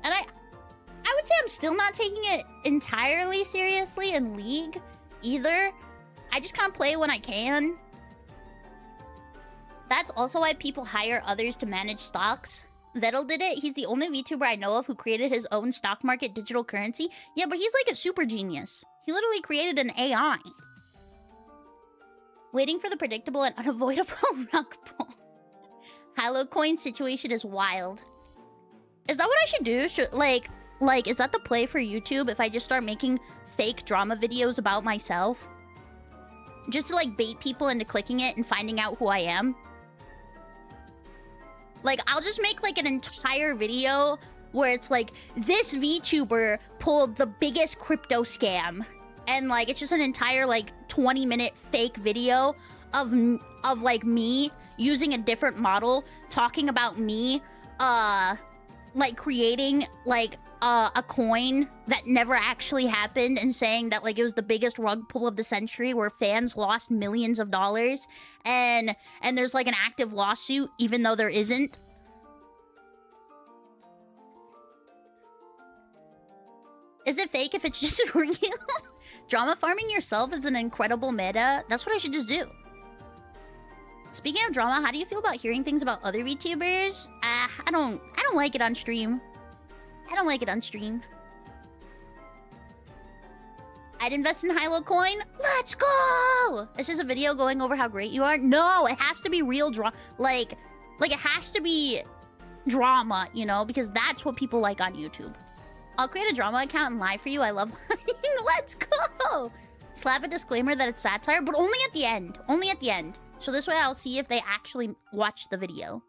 And I would say I'm still not taking it entirely seriously in League either. I just kind of play when I can. That's also why people hire others to manage stocks. Vettel did it. He's the only VTuber I know of who created his own stock market digital currency. Yeah, but he's like a super genius. He literally created an AI. Waiting for the predictable and unavoidable rug pull. Hylo coin situation is wild. Is that what I should do? Like, is that the play for YouTube if I just start making fake drama videos about myself? Just to, like, bait people into clicking it and finding out who I am? Like, I'll just make, like, an entire video where it's like, this VTuber pulled the biggest crypto scam. And, like, it's just an entire, like, 20-minute fake video of like, me using a different model, talking about me, like, creating, like, a coin that never actually happened and saying that, like, it was the biggest rug pull of the century where fans lost millions of dollars and there's, like, an active lawsuit even though there isn't. Is it fake if it's just real? Drama farming yourself is an incredible meta. That's what I should just do. Speaking of drama, how do you feel about hearing things about other VTubers? I don't like it on stream. I don't like it on stream. I'd invest in Hylo coin. Let's go! It's just a video going over how great you are. No, it has to be real drama. Like it has to be drama, you know, because that's what people like on YouTube. I'll create a drama account and lie for you. I love lying. Let's go! Slap a disclaimer that it's satire, but only at the end. Only at the end. So this way I'll see if they actually watch the video.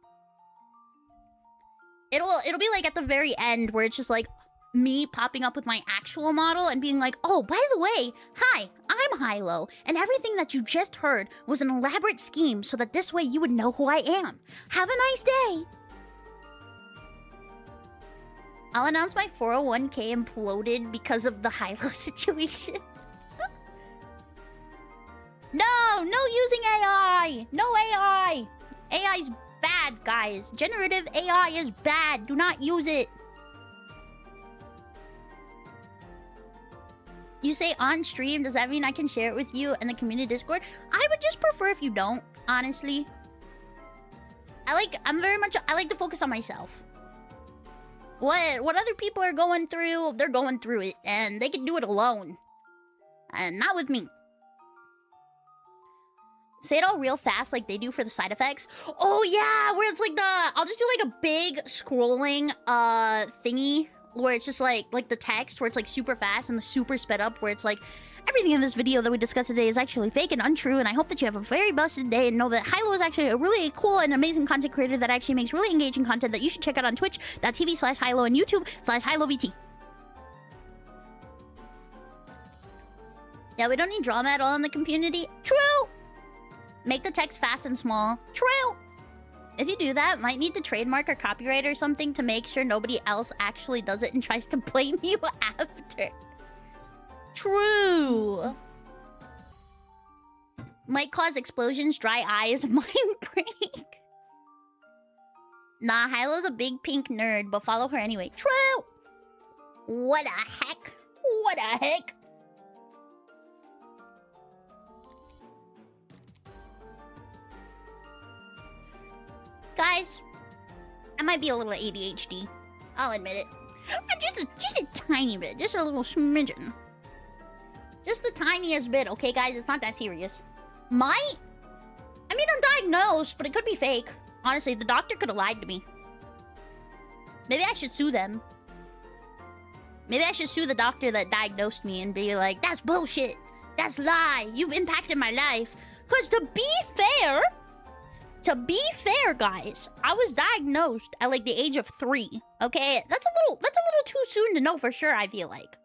It'll be like at the very end where it's just like me popping up with my actual model and being like, oh, by the way, hi, I'm Hylo, and everything that you just heard was an elaborate scheme so that this way you would know who I am. Have a nice day. I'll announce my 401k imploded because of the Hylo situation. No using AI! No AI! AI's bad, guys. Generative AI is bad. Do not use it. You say on stream, does that mean I can share it with you in the community Discord? I would just prefer if you don't, honestly. I like to focus on myself. What other people are going through, they're going through it, and they can do it alone. And not with me. Say it all real fast like they do for the side effects. Oh yeah, where it's like I'll just do like a big scrolling thingy where it's just like the text where it's like super fast and the super sped up where it's like everything in this video that we discussed today is actually fake and untrue, and I hope that you have a very blessed day and know that Hylo is actually a really cool and amazing content creator that actually makes really engaging content that you should check out on twitch.tv/Hylo and YouTube/HyloVT. Yeah, we don't need drama at all in the community. True! Make the text fast and small. True! If you do that, might need to trademark or copyright or something to make sure nobody else actually does it and tries to blame you after. True! Might cause explosions, dry eyes, mind break. Nah, Hylo's a big pink nerd, but follow her anyway. True! What the heck? What the heck? Guys, I might be a little ADHD. I'll admit it. Just a tiny bit. Just a little smidgen. Just the tiniest bit, okay, guys? It's not that serious. Might? I mean, I'm diagnosed, but it could be fake. Honestly, the doctor could have lied to me. Maybe I should sue them. Maybe I should sue the doctor that diagnosed me and be like, that's bullshit. That's lie. You've impacted my life. Because to be fair, guys, I was diagnosed at like the age of 3. Okay, that's a little too soon to know for sure. I feel like.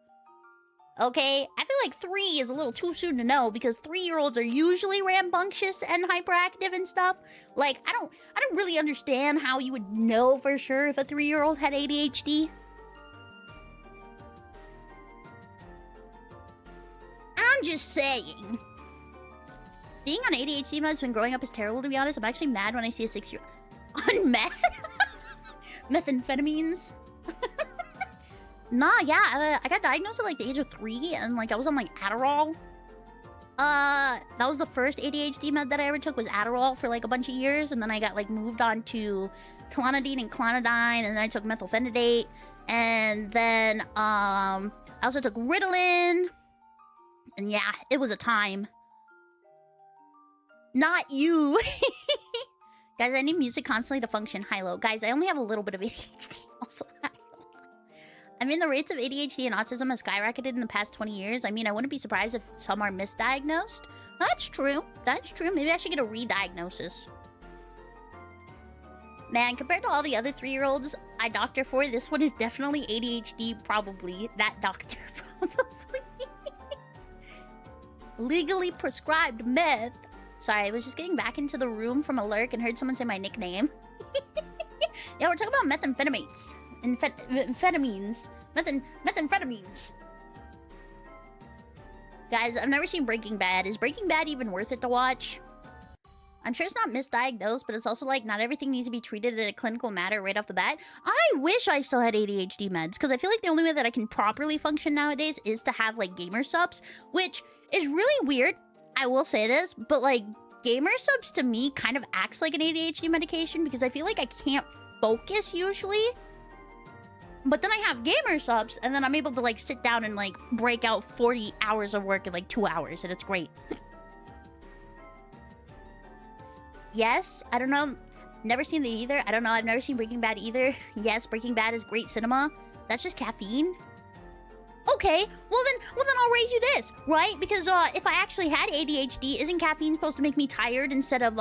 Okay, I feel like 3 is a little too soon to know because 3-year-olds are usually rambunctious and hyperactive and stuff. Like, I don't really understand how you would know for sure if a 3-year-old had ADHD. I'm just saying. Being on ADHD meds when growing up is terrible, to be honest. I'm actually mad when I see a 6-year-old on meth. Methamphetamines. Nah, yeah, I got diagnosed at like the age of 3, and like I was on like Adderall. That was the first ADHD med that I ever took, was Adderall for like a bunch of years, and then I got like moved on to clonidine and clonidine, and then I took methylphenidate, and then I also took Ritalin, and yeah, it was a time. Not you. Guys, I need music constantly to function. Hylo. Guys, I only have a little bit of ADHD also. I mean, the rates of ADHD and autism have skyrocketed in the past 20 years. I mean, I wouldn't be surprised if some are misdiagnosed. That's true. That's true. Maybe I should get a re-diagnosis. Man, compared to all the other 3-year-olds I doctor for, this one is definitely ADHD, probably. That doctor, probably. Legally prescribed meth. Sorry, I was just getting back into the room from a lurk and heard someone say my nickname. Yeah, we're talking about methamphetamines. Amphetamines. Methamphetamines. Guys, I've never seen Breaking Bad. Is Breaking Bad even worth it to watch? I'm sure it's not misdiagnosed, but it's also like not everything needs to be treated in a clinical matter right off the bat. I wish I still had ADHD meds, because I feel like the only way that I can properly function nowadays is to have like gamer subs, which is really weird. I will say this, but like gamer subs to me kind of acts like an ADHD medication, because I feel like I can't focus usually. But then I have gamer subs, and then I'm able to like sit down and like break out 40 hours of work in like 2 hours, and it's great. Yes, I don't know. Never seen it either. I don't know. I've never seen Breaking Bad either. Yes, Breaking Bad is great cinema. That's just caffeine. Okay, well then I'll raise you this, right? Because if I actually had ADHD, isn't caffeine supposed to make me tired instead of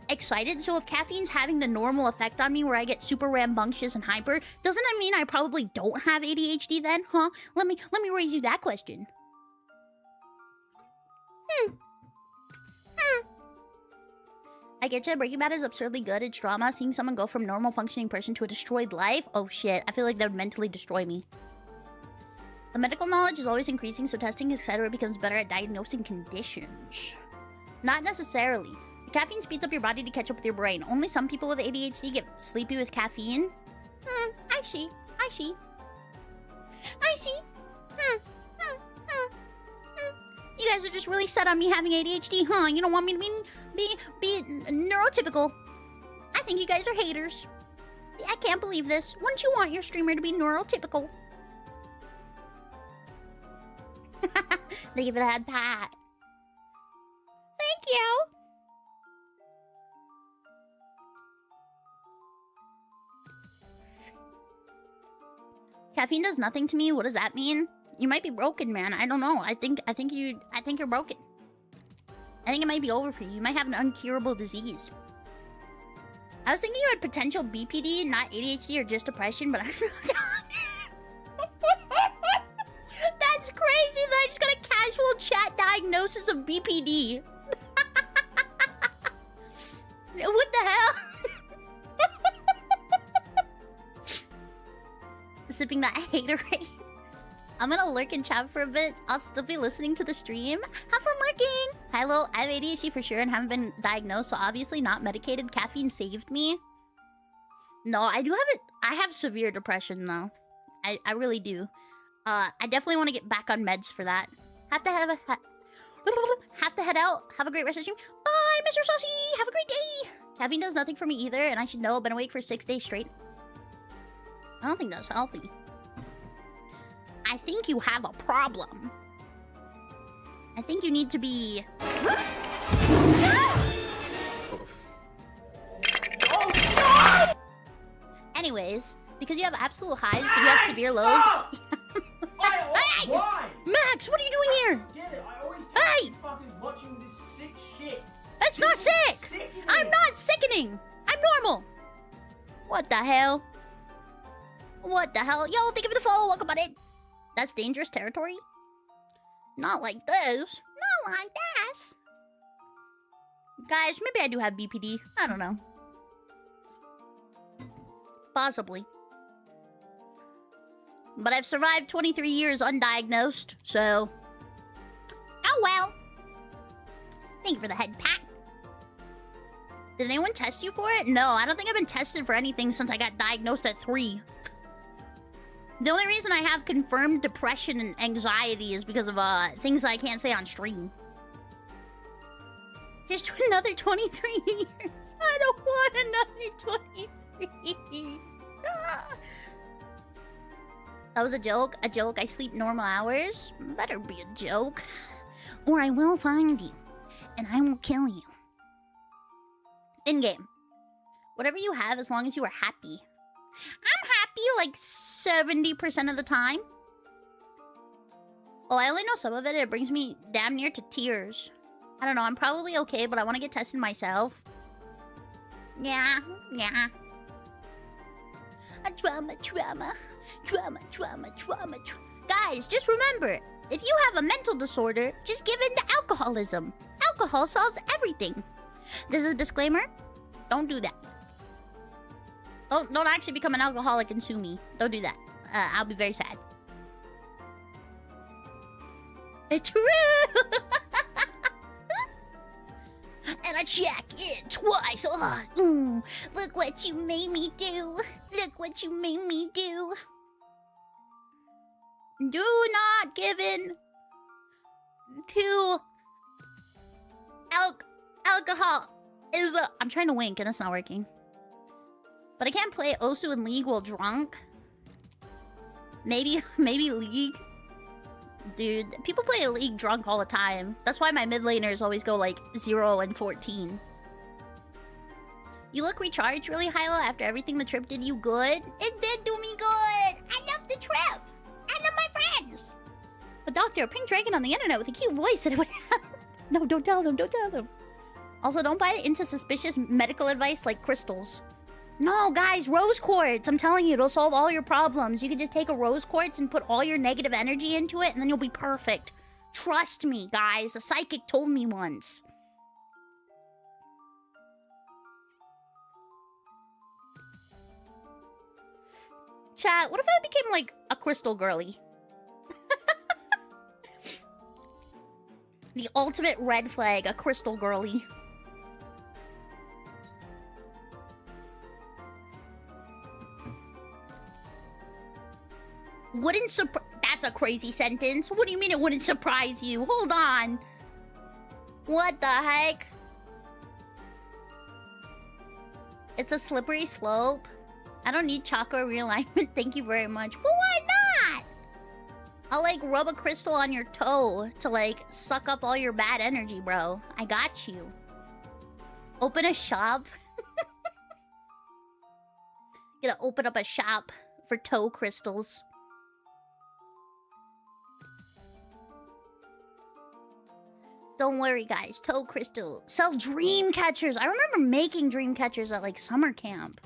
excited? So if caffeine's having the normal effect on me where I get super rambunctious and hyper, doesn't that mean I probably don't have ADHD then? Huh? Let me raise you that question. I get you. Breaking Bad is absurdly good. It's drama. Seeing someone go from normal functioning person to a destroyed life. Oh shit. I feel like that would mentally destroy me. The medical knowledge is always increasing, so testing, etc. becomes better at diagnosing conditions. Not necessarily. Caffeine speeds up your body to catch up with your brain. Only some people with ADHD get sleepy with caffeine. I see. You guys are just really set on me having ADHD, huh? You don't want me to be neurotypical. I think you guys are haters. I can't believe this. Wouldn't you want your streamer to be neurotypical? Thank you for that pat. Thank you. Caffeine does nothing to me. What does that mean? You might be broken, man. I don't know. I think you're broken. I think it might be over for you. You might have an uncurable disease. I was thinking you had potential BPD, not ADHD or just depression, but I'm That's crazy that I just got a casual chat diagnosis of BPD. What the hell? Sipping that haterade. I'm gonna lurk and chat for a bit. I'll still be listening to the stream. Have fun lurking! Hylo, I have ADHD for sure and haven't been diagnosed, so obviously not medicated. Caffeine saved me. No, I do have it. I have severe depression though. I really do. I definitely want to get back on meds for that. Have to head out. Have a great rest of the stream. Bye, Mr. Saucy. Have a great day. Caffeine does nothing for me either, and I should know. I've been awake for 6 days straight. I don't think that's healthy. I think you have a problem. I think you need to be... Anyways, because you have absolute highs, but you have severe lows... Hey! Why? Max, what are you doing here? Get it. I always Hey! fuckers watching this sick shit. That's not sick! I'm not sickening! I'm normal! What the hell? What the hell? Yo, thank you for the follow. Welcome on it. That's dangerous territory? Not like this. Not like this. Guys, maybe I do have BPD. I don't know. Possibly. But I've survived 23 years undiagnosed, so... Oh well. Thank you for the head pat. Did anyone test you for it? No, I don't think I've been tested for anything since I got diagnosed at 3. The only reason I have confirmed depression and anxiety is because of things that I can't say on stream. Here's to another 23 years. I don't want another 23. That was a joke. A joke. I sleep normal hours. Better be a joke. Or I will find you. And I will kill you. In-game. Whatever you have, as long as you are happy. I'm happy like 70% of the time. Oh, I only know some of it. It brings me damn near to tears. I don't know. I'm probably okay, but I want to get tested myself. Yeah. A drama. Guys, just remember, if you have a mental disorder, just give in to alcoholism. Alcohol solves everything. This is a disclaimer. Don't do that. Don't actually become an alcoholic and sue me. Don't do that. I'll be very sad. It's true! And I check it twice. Ooh, look what you made me do. Look what you made me do. Do not give in to alcohol. I'm trying to wink and it's not working. But I can't play Osu in League while drunk. Maybe League. Dude, people play League drunk all the time. That's why my mid laners always go like 0 and 14. You look recharged really, Hylo, after everything the trip did you good. It did do me good. I love the trip. I love my friends. A doctor, a pink dragon on the internet with a cute voice said it would help. No, don't tell them. Don't tell them. Also, don't buy into suspicious medical advice like crystals. No, guys, rose quartz. I'm telling you, it'll solve all your problems. You can just take a rose quartz and put all your negative energy into it, and then you'll be perfect. Trust me, guys. A psychic told me once. Chat, what if I became, like, a crystal girly? The ultimate red flag, a crystal girly. Wouldn't surprise... That's a crazy sentence. What do you mean it wouldn't surprise you? Hold on. What the heck? It's a slippery slope. I don't need chakra realignment. Thank you very much. But why not? I'll, like, rub a crystal on your toe to, like, suck up all your bad energy, bro. I got you. Open a shop. Gonna open up a shop for toe crystals. Don't worry, guys. Toe crystal. Sell dream catchers. I remember making dream catchers at, like, summer camp.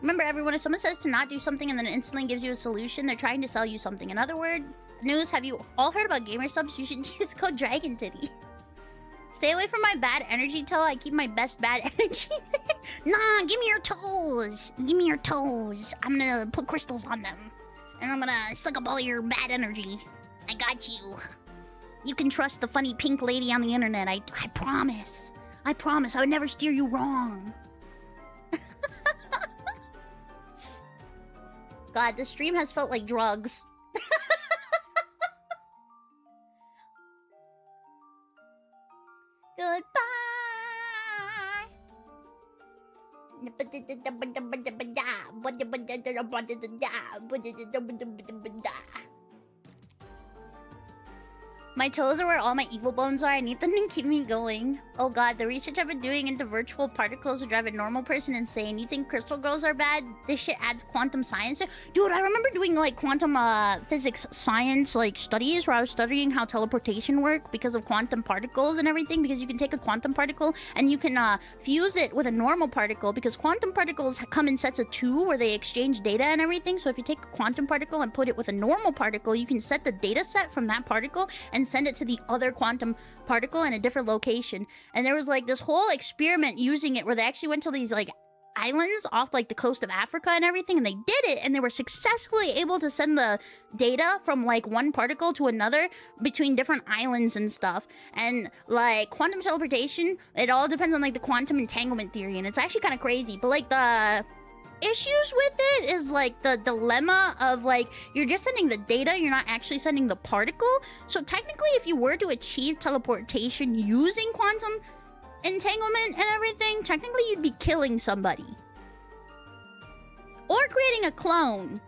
Remember, everyone, if someone says to not do something and then instantly gives you a solution, they're trying to sell you something. In other words, news, have you all heard about gamer subs? You should use code Dragon Titties. Stay away from my bad energy till I keep my best bad energy there. Nah, give me your toes. Give me your toes. I'm gonna put crystals on them. And I'm gonna suck up all your bad energy. I got you. You can trust the funny pink lady on the internet. I promise. I promise. I would never steer you wrong. God, this stream has felt like drugs. Goodbye. My toes are where all my evil bones are. I need them to keep me going. Oh god, the research I've been doing into virtual particles would drive a normal person insane. You think crystal girls are bad? This shit adds quantum science. Dude, I remember doing like quantum physics science like studies where I was studying how teleportation worked because of quantum particles and everything, because you can take a quantum particle and you can fuse it with a normal particle, because quantum particles come in sets of 2 where they exchange data and everything. So if you take a quantum particle and put it with a normal particle, you can set the data set from that particle and send it to the other quantum particle in a different location. And there was like this whole experiment using it where they actually went to these like islands off like the coast of Africa and everything, and they did it, and they were successfully able to send the data from like one particle to another between different islands and stuff. And like quantum teleportation, it all depends on like the quantum entanglement theory, and it's actually kind of crazy. But like the issues with it is like the dilemma of like you're just sending the data, you're not actually sending the particle. So technically, if you were to achieve teleportation using quantum entanglement and everything, technically you'd be killing somebody or creating a clone.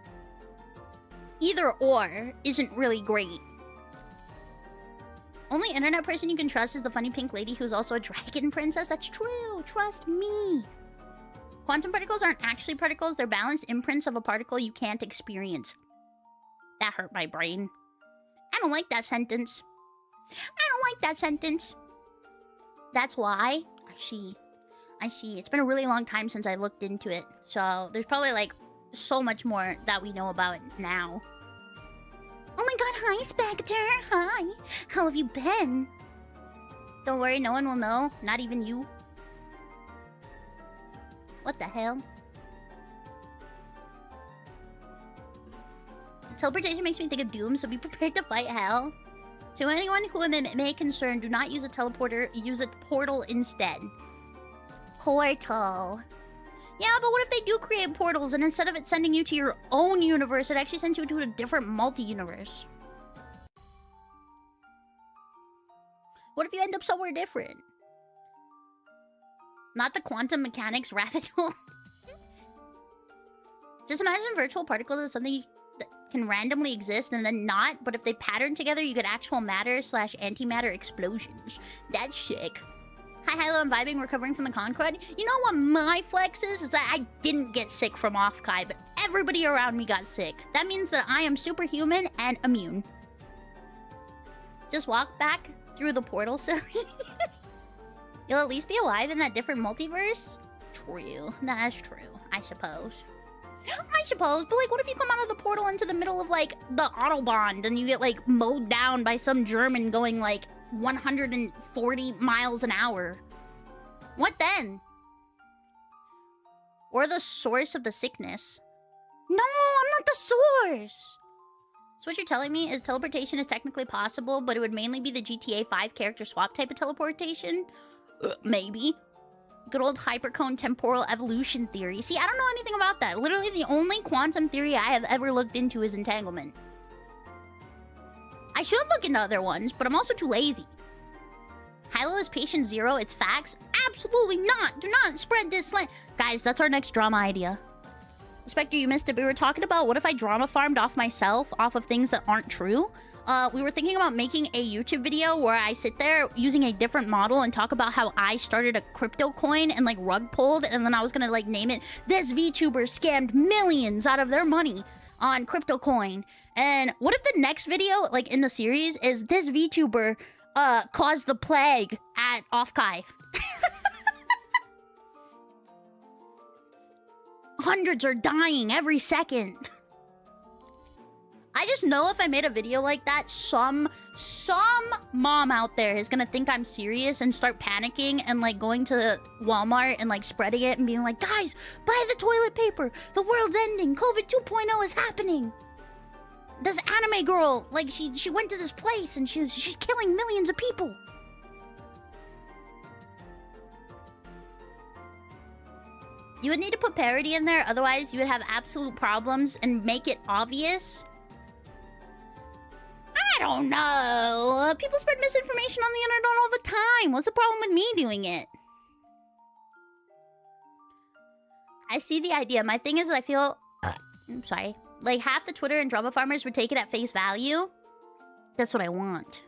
Either or isn't really great. Only internet person you can trust is the funny pink lady who's also a dragon princess. That's true. Trust me. Quantum particles aren't actually particles. They're balanced imprints of a particle you can't experience. That hurt my brain. I don't like that sentence. I don't like that sentence. That's why. I see. It's been a really long time since I looked into it. So there's probably like so much more that we know about it now. Oh my god, hi Spectre. Hi. How have you been? Don't worry, no one will know. Not even you. What the hell? Teleportation makes me think of Doom, so be prepared to fight hell. To anyone who it may concern, do not use a teleporter, use a portal instead. Portal. Yeah, but what if they do create portals and instead of it sending you to your own universe, it actually sends you to a different multi-universe? What if you end up somewhere different? Not the quantum mechanics rabbit hole. Just imagine virtual particles as something that can randomly exist and then not, but if they pattern together, you get actual matter/antimatter explosions. That's sick. Hi, Hylo, I'm vibing, recovering from the Concorde. You know what my flex is that I didn't get sick from Offkai, but everybody around me got sick. That means that I am superhuman and immune. Just walk back through the portal, silly. You'll at least be alive in that different multiverse? True. That's true. I suppose. But like, what if you come out of the portal into the middle of like the Autobahn and you get like mowed down by some German going like 140 miles an hour? What then? Or the source of the sickness? No, I'm not the source! So what you're telling me is teleportation is technically possible, but it would mainly be the GTA 5 character swap type of teleportation? Maybe. Good old hypercone temporal evolution theory. See, I don't know anything about that. Literally the only quantum theory I have ever looked into is entanglement. I should look into other ones, but I'm also too lazy. Hylo is patient zero, it's facts? Absolutely not! Do not spread this slant. Guys, that's our next drama idea. Spectre, you missed it. We were talking about what if I drama farmed off myself off of things that aren't true? We were thinking about making a YouTube video where I sit there using a different model and talk about how I started a crypto coin and like rug pulled, and then I was gonna like name it, this VTuber scammed millions out of their money on crypto coin. And what if the next video, like in the series, is this VTuber caused the plague at Offkai? Hundreds are dying every second. I just know if I made a video like that, some mom out there is gonna think I'm serious and start panicking and like going to Walmart and like spreading it and being like, guys, buy the toilet paper. The world's ending. COVID 2.0 is happening. This anime girl, like she went to this place and she's killing millions of people. You would need to put parody in there, otherwise you would have absolute problems and make it obvious. I don't know. People spread misinformation on the internet all the time. What's the problem with me doing it? I see the idea. My thing is I feel... I'm sorry. Like half the Twitter and drama farmers would take it at face value. That's what I want.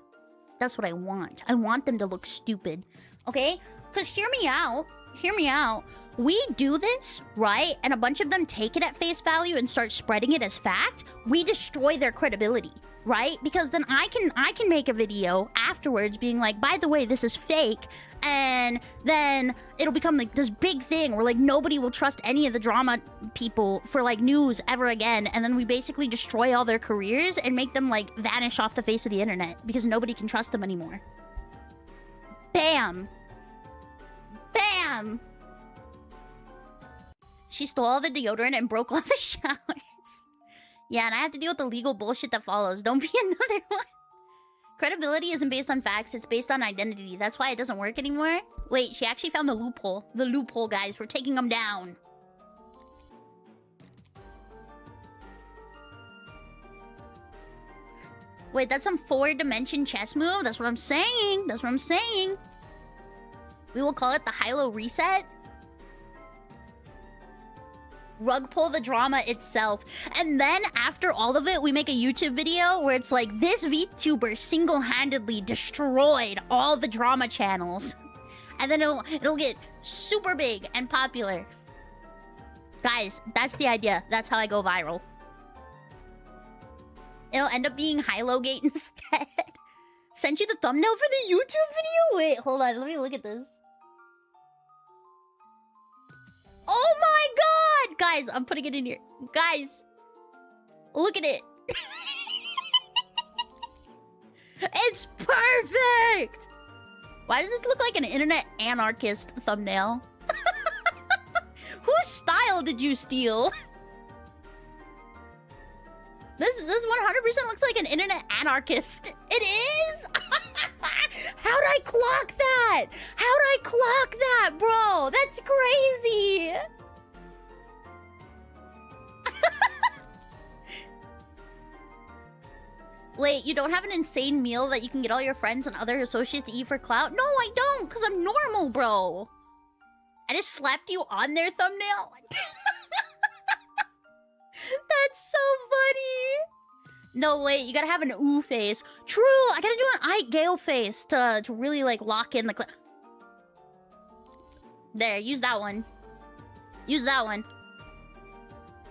That's what I want. I want them to look stupid. Okay? Because hear me out. Hear me out. We do this, right? And a bunch of them take it at face value and start spreading it as fact. We destroy their credibility, right? Because then I can make a video afterwards being like, by the way, this is fake. And then it'll become like this big thing where like nobody will trust any of the drama people for like news ever again. And then we basically destroy all their careers and make them like vanish off the face of the internet because nobody can trust them anymore. Bam. Bam. She stole all the deodorant and broke all the showers. Yeah, and I have to deal with the legal bullshit that follows. Don't be another one. Credibility isn't based on facts, it's based on identity. That's why it doesn't work anymore. Wait, she actually found the loophole. The loophole, guys. We're taking them down. Wait, that's some 4-dimension chess move? That's what I'm saying. That's what I'm saying. We will call it the Hylo reset. Rug pull the drama itself. And then after all of it, we make a YouTube video where it's like, this VTuber single-handedly destroyed all the drama channels. And then it'll get super big and popular. Guys, that's the idea. That's how I go viral. It'll end up being Hylogate instead. Sent you the thumbnail for the YouTube video? Wait, hold on. Let me look at this. Oh my god! Guys, I'm putting it in here. Guys, look at it. It's perfect! Why does this look like an internet anarchist thumbnail? Whose style did you steal? This 100% looks like an internet anarchist. It is? How'd I clock that? How'd I clock that, bro? That's crazy. Wait, you don't have an insane meal that you can get all your friends and other associates to eat for clout? No, I don't, because I'm normal, bro. I just slapped you on their thumbnail. That's so funny. No, wait, you gotta have an ooh face. True, I gotta do an Ike Gale face to really, like, lock in the clip. There, use that one. Use that one.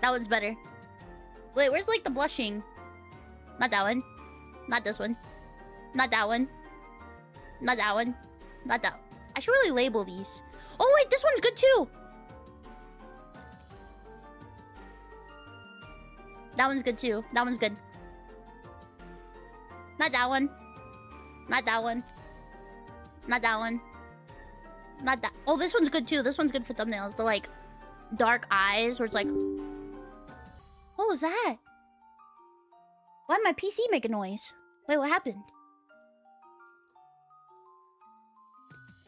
That one's better. Wait, where's, like, the blushing? Not that one. Not this one. Not that one. Not that one. Not that. I should really label these. Oh, wait, this one's good, too. That one's good, too. That one's good. Not that one. Not that one. Not that one. Not that. Oh, this one's good, too. This one's good for thumbnails. The, like, dark eyes where it's like... What was that? Why did my PC make a noise? Wait, what happened?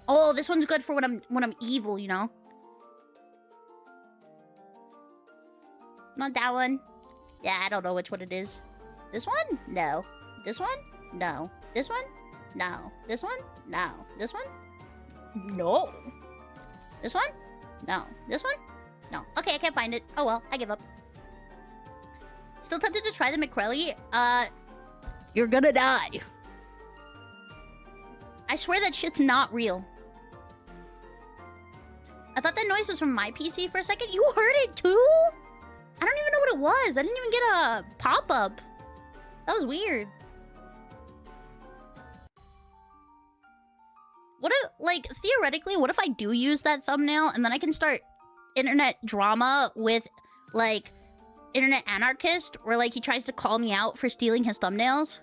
Oh, this one's good for when I'm evil, you know? Not that one. Yeah, I don't know which one it is. This one? No. This one? No. This one? No. This one? No. This one? No. This one? No. This one? No. Okay, I can't find it. Oh well, I give up. Still tempted to try the McCrelly? You're gonna die. I swear that shit's not real. I thought that noise was from my PC for a second. You heard it too? I don't even know what it was. I didn't even get a pop-up. That was weird. What if, like, theoretically, what if I do use that thumbnail and then I can start internet drama with, like, internet anarchist, where, like, he tries to call me out for stealing his thumbnails?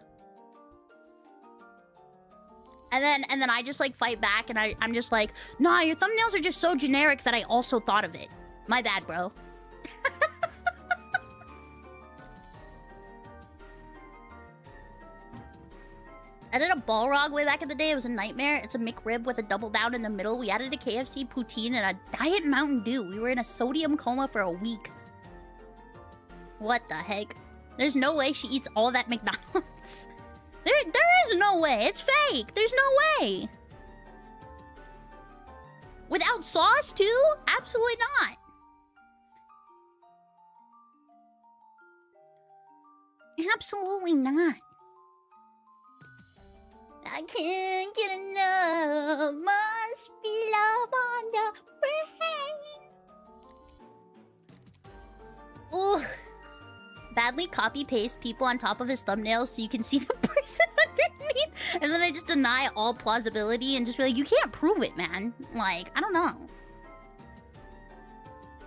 And then I just, like, fight back and I'm just like, nah, your thumbnails are just so generic that I also thought of it. My bad, bro. I did a Balrog way back in the day. It was a nightmare. It's a McRib with a double down in the middle. We added a KFC poutine and a Diet Mountain Dew. We were in a sodium coma for a week. What the heck? There's no way she eats all that McDonald's. There is no way. It's fake. There's no way. Without sauce, too? Absolutely not. Absolutely not. I can't get enough. Must be love on the brain. Ooh. Badly copy-paste people on top of his thumbnails so you can see the person underneath. And then I just deny all plausibility and just be like, you can't prove it, man. Like, I don't know.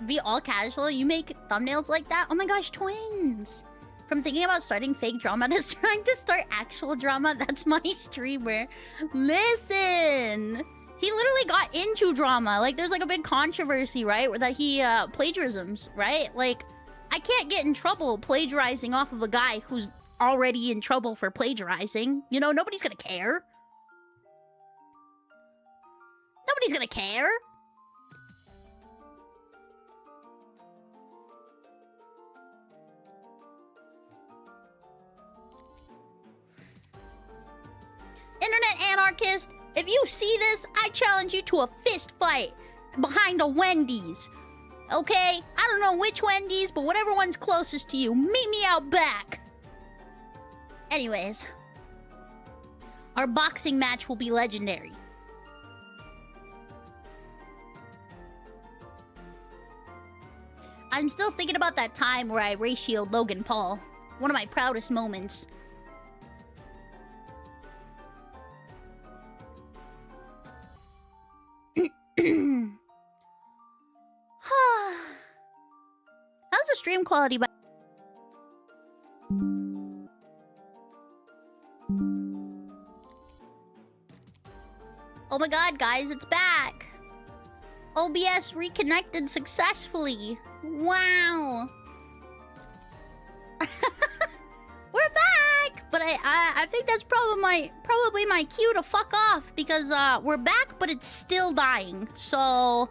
Be all casual. You make thumbnails like that? Oh my gosh, twins. From thinking about starting fake drama to trying to start actual drama, that's my streamer. Listen. He literally got into drama. Like, there's like a big controversy, right? That he plagiarisms, right? Like, I can't get in trouble plagiarizing off of a guy who's already in trouble for plagiarizing. You know, nobody's gonna care. Nobody's gonna care. Internet anarchist, if you see this, I challenge you to a fist fight behind a Wendy's. Okay? I don't know which Wendy's, but whatever one's closest to you, meet me out back. Anyways, our boxing match will be legendary. I'm still thinking about that time where I ratioed Logan Paul. One of my proudest moments. How's the stream quality? Oh my god, guys, it's back! OBS reconnected successfully. Wow. We're back! But I think that's probably my cue to fuck off because we're back, but it's still dying. So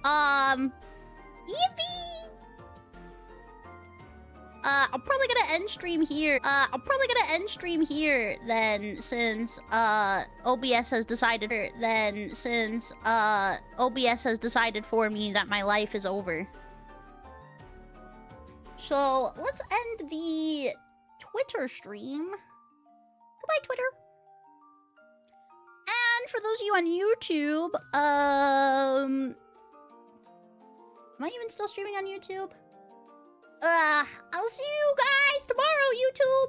yippee! I'm probably gonna end stream here. Then, since OBS has decided for me that my life is over. So let's end the Twitter stream. Goodbye, Twitter. And for those of you on YouTube, am I even still streaming on YouTube? I'll see you guys tomorrow, YouTube!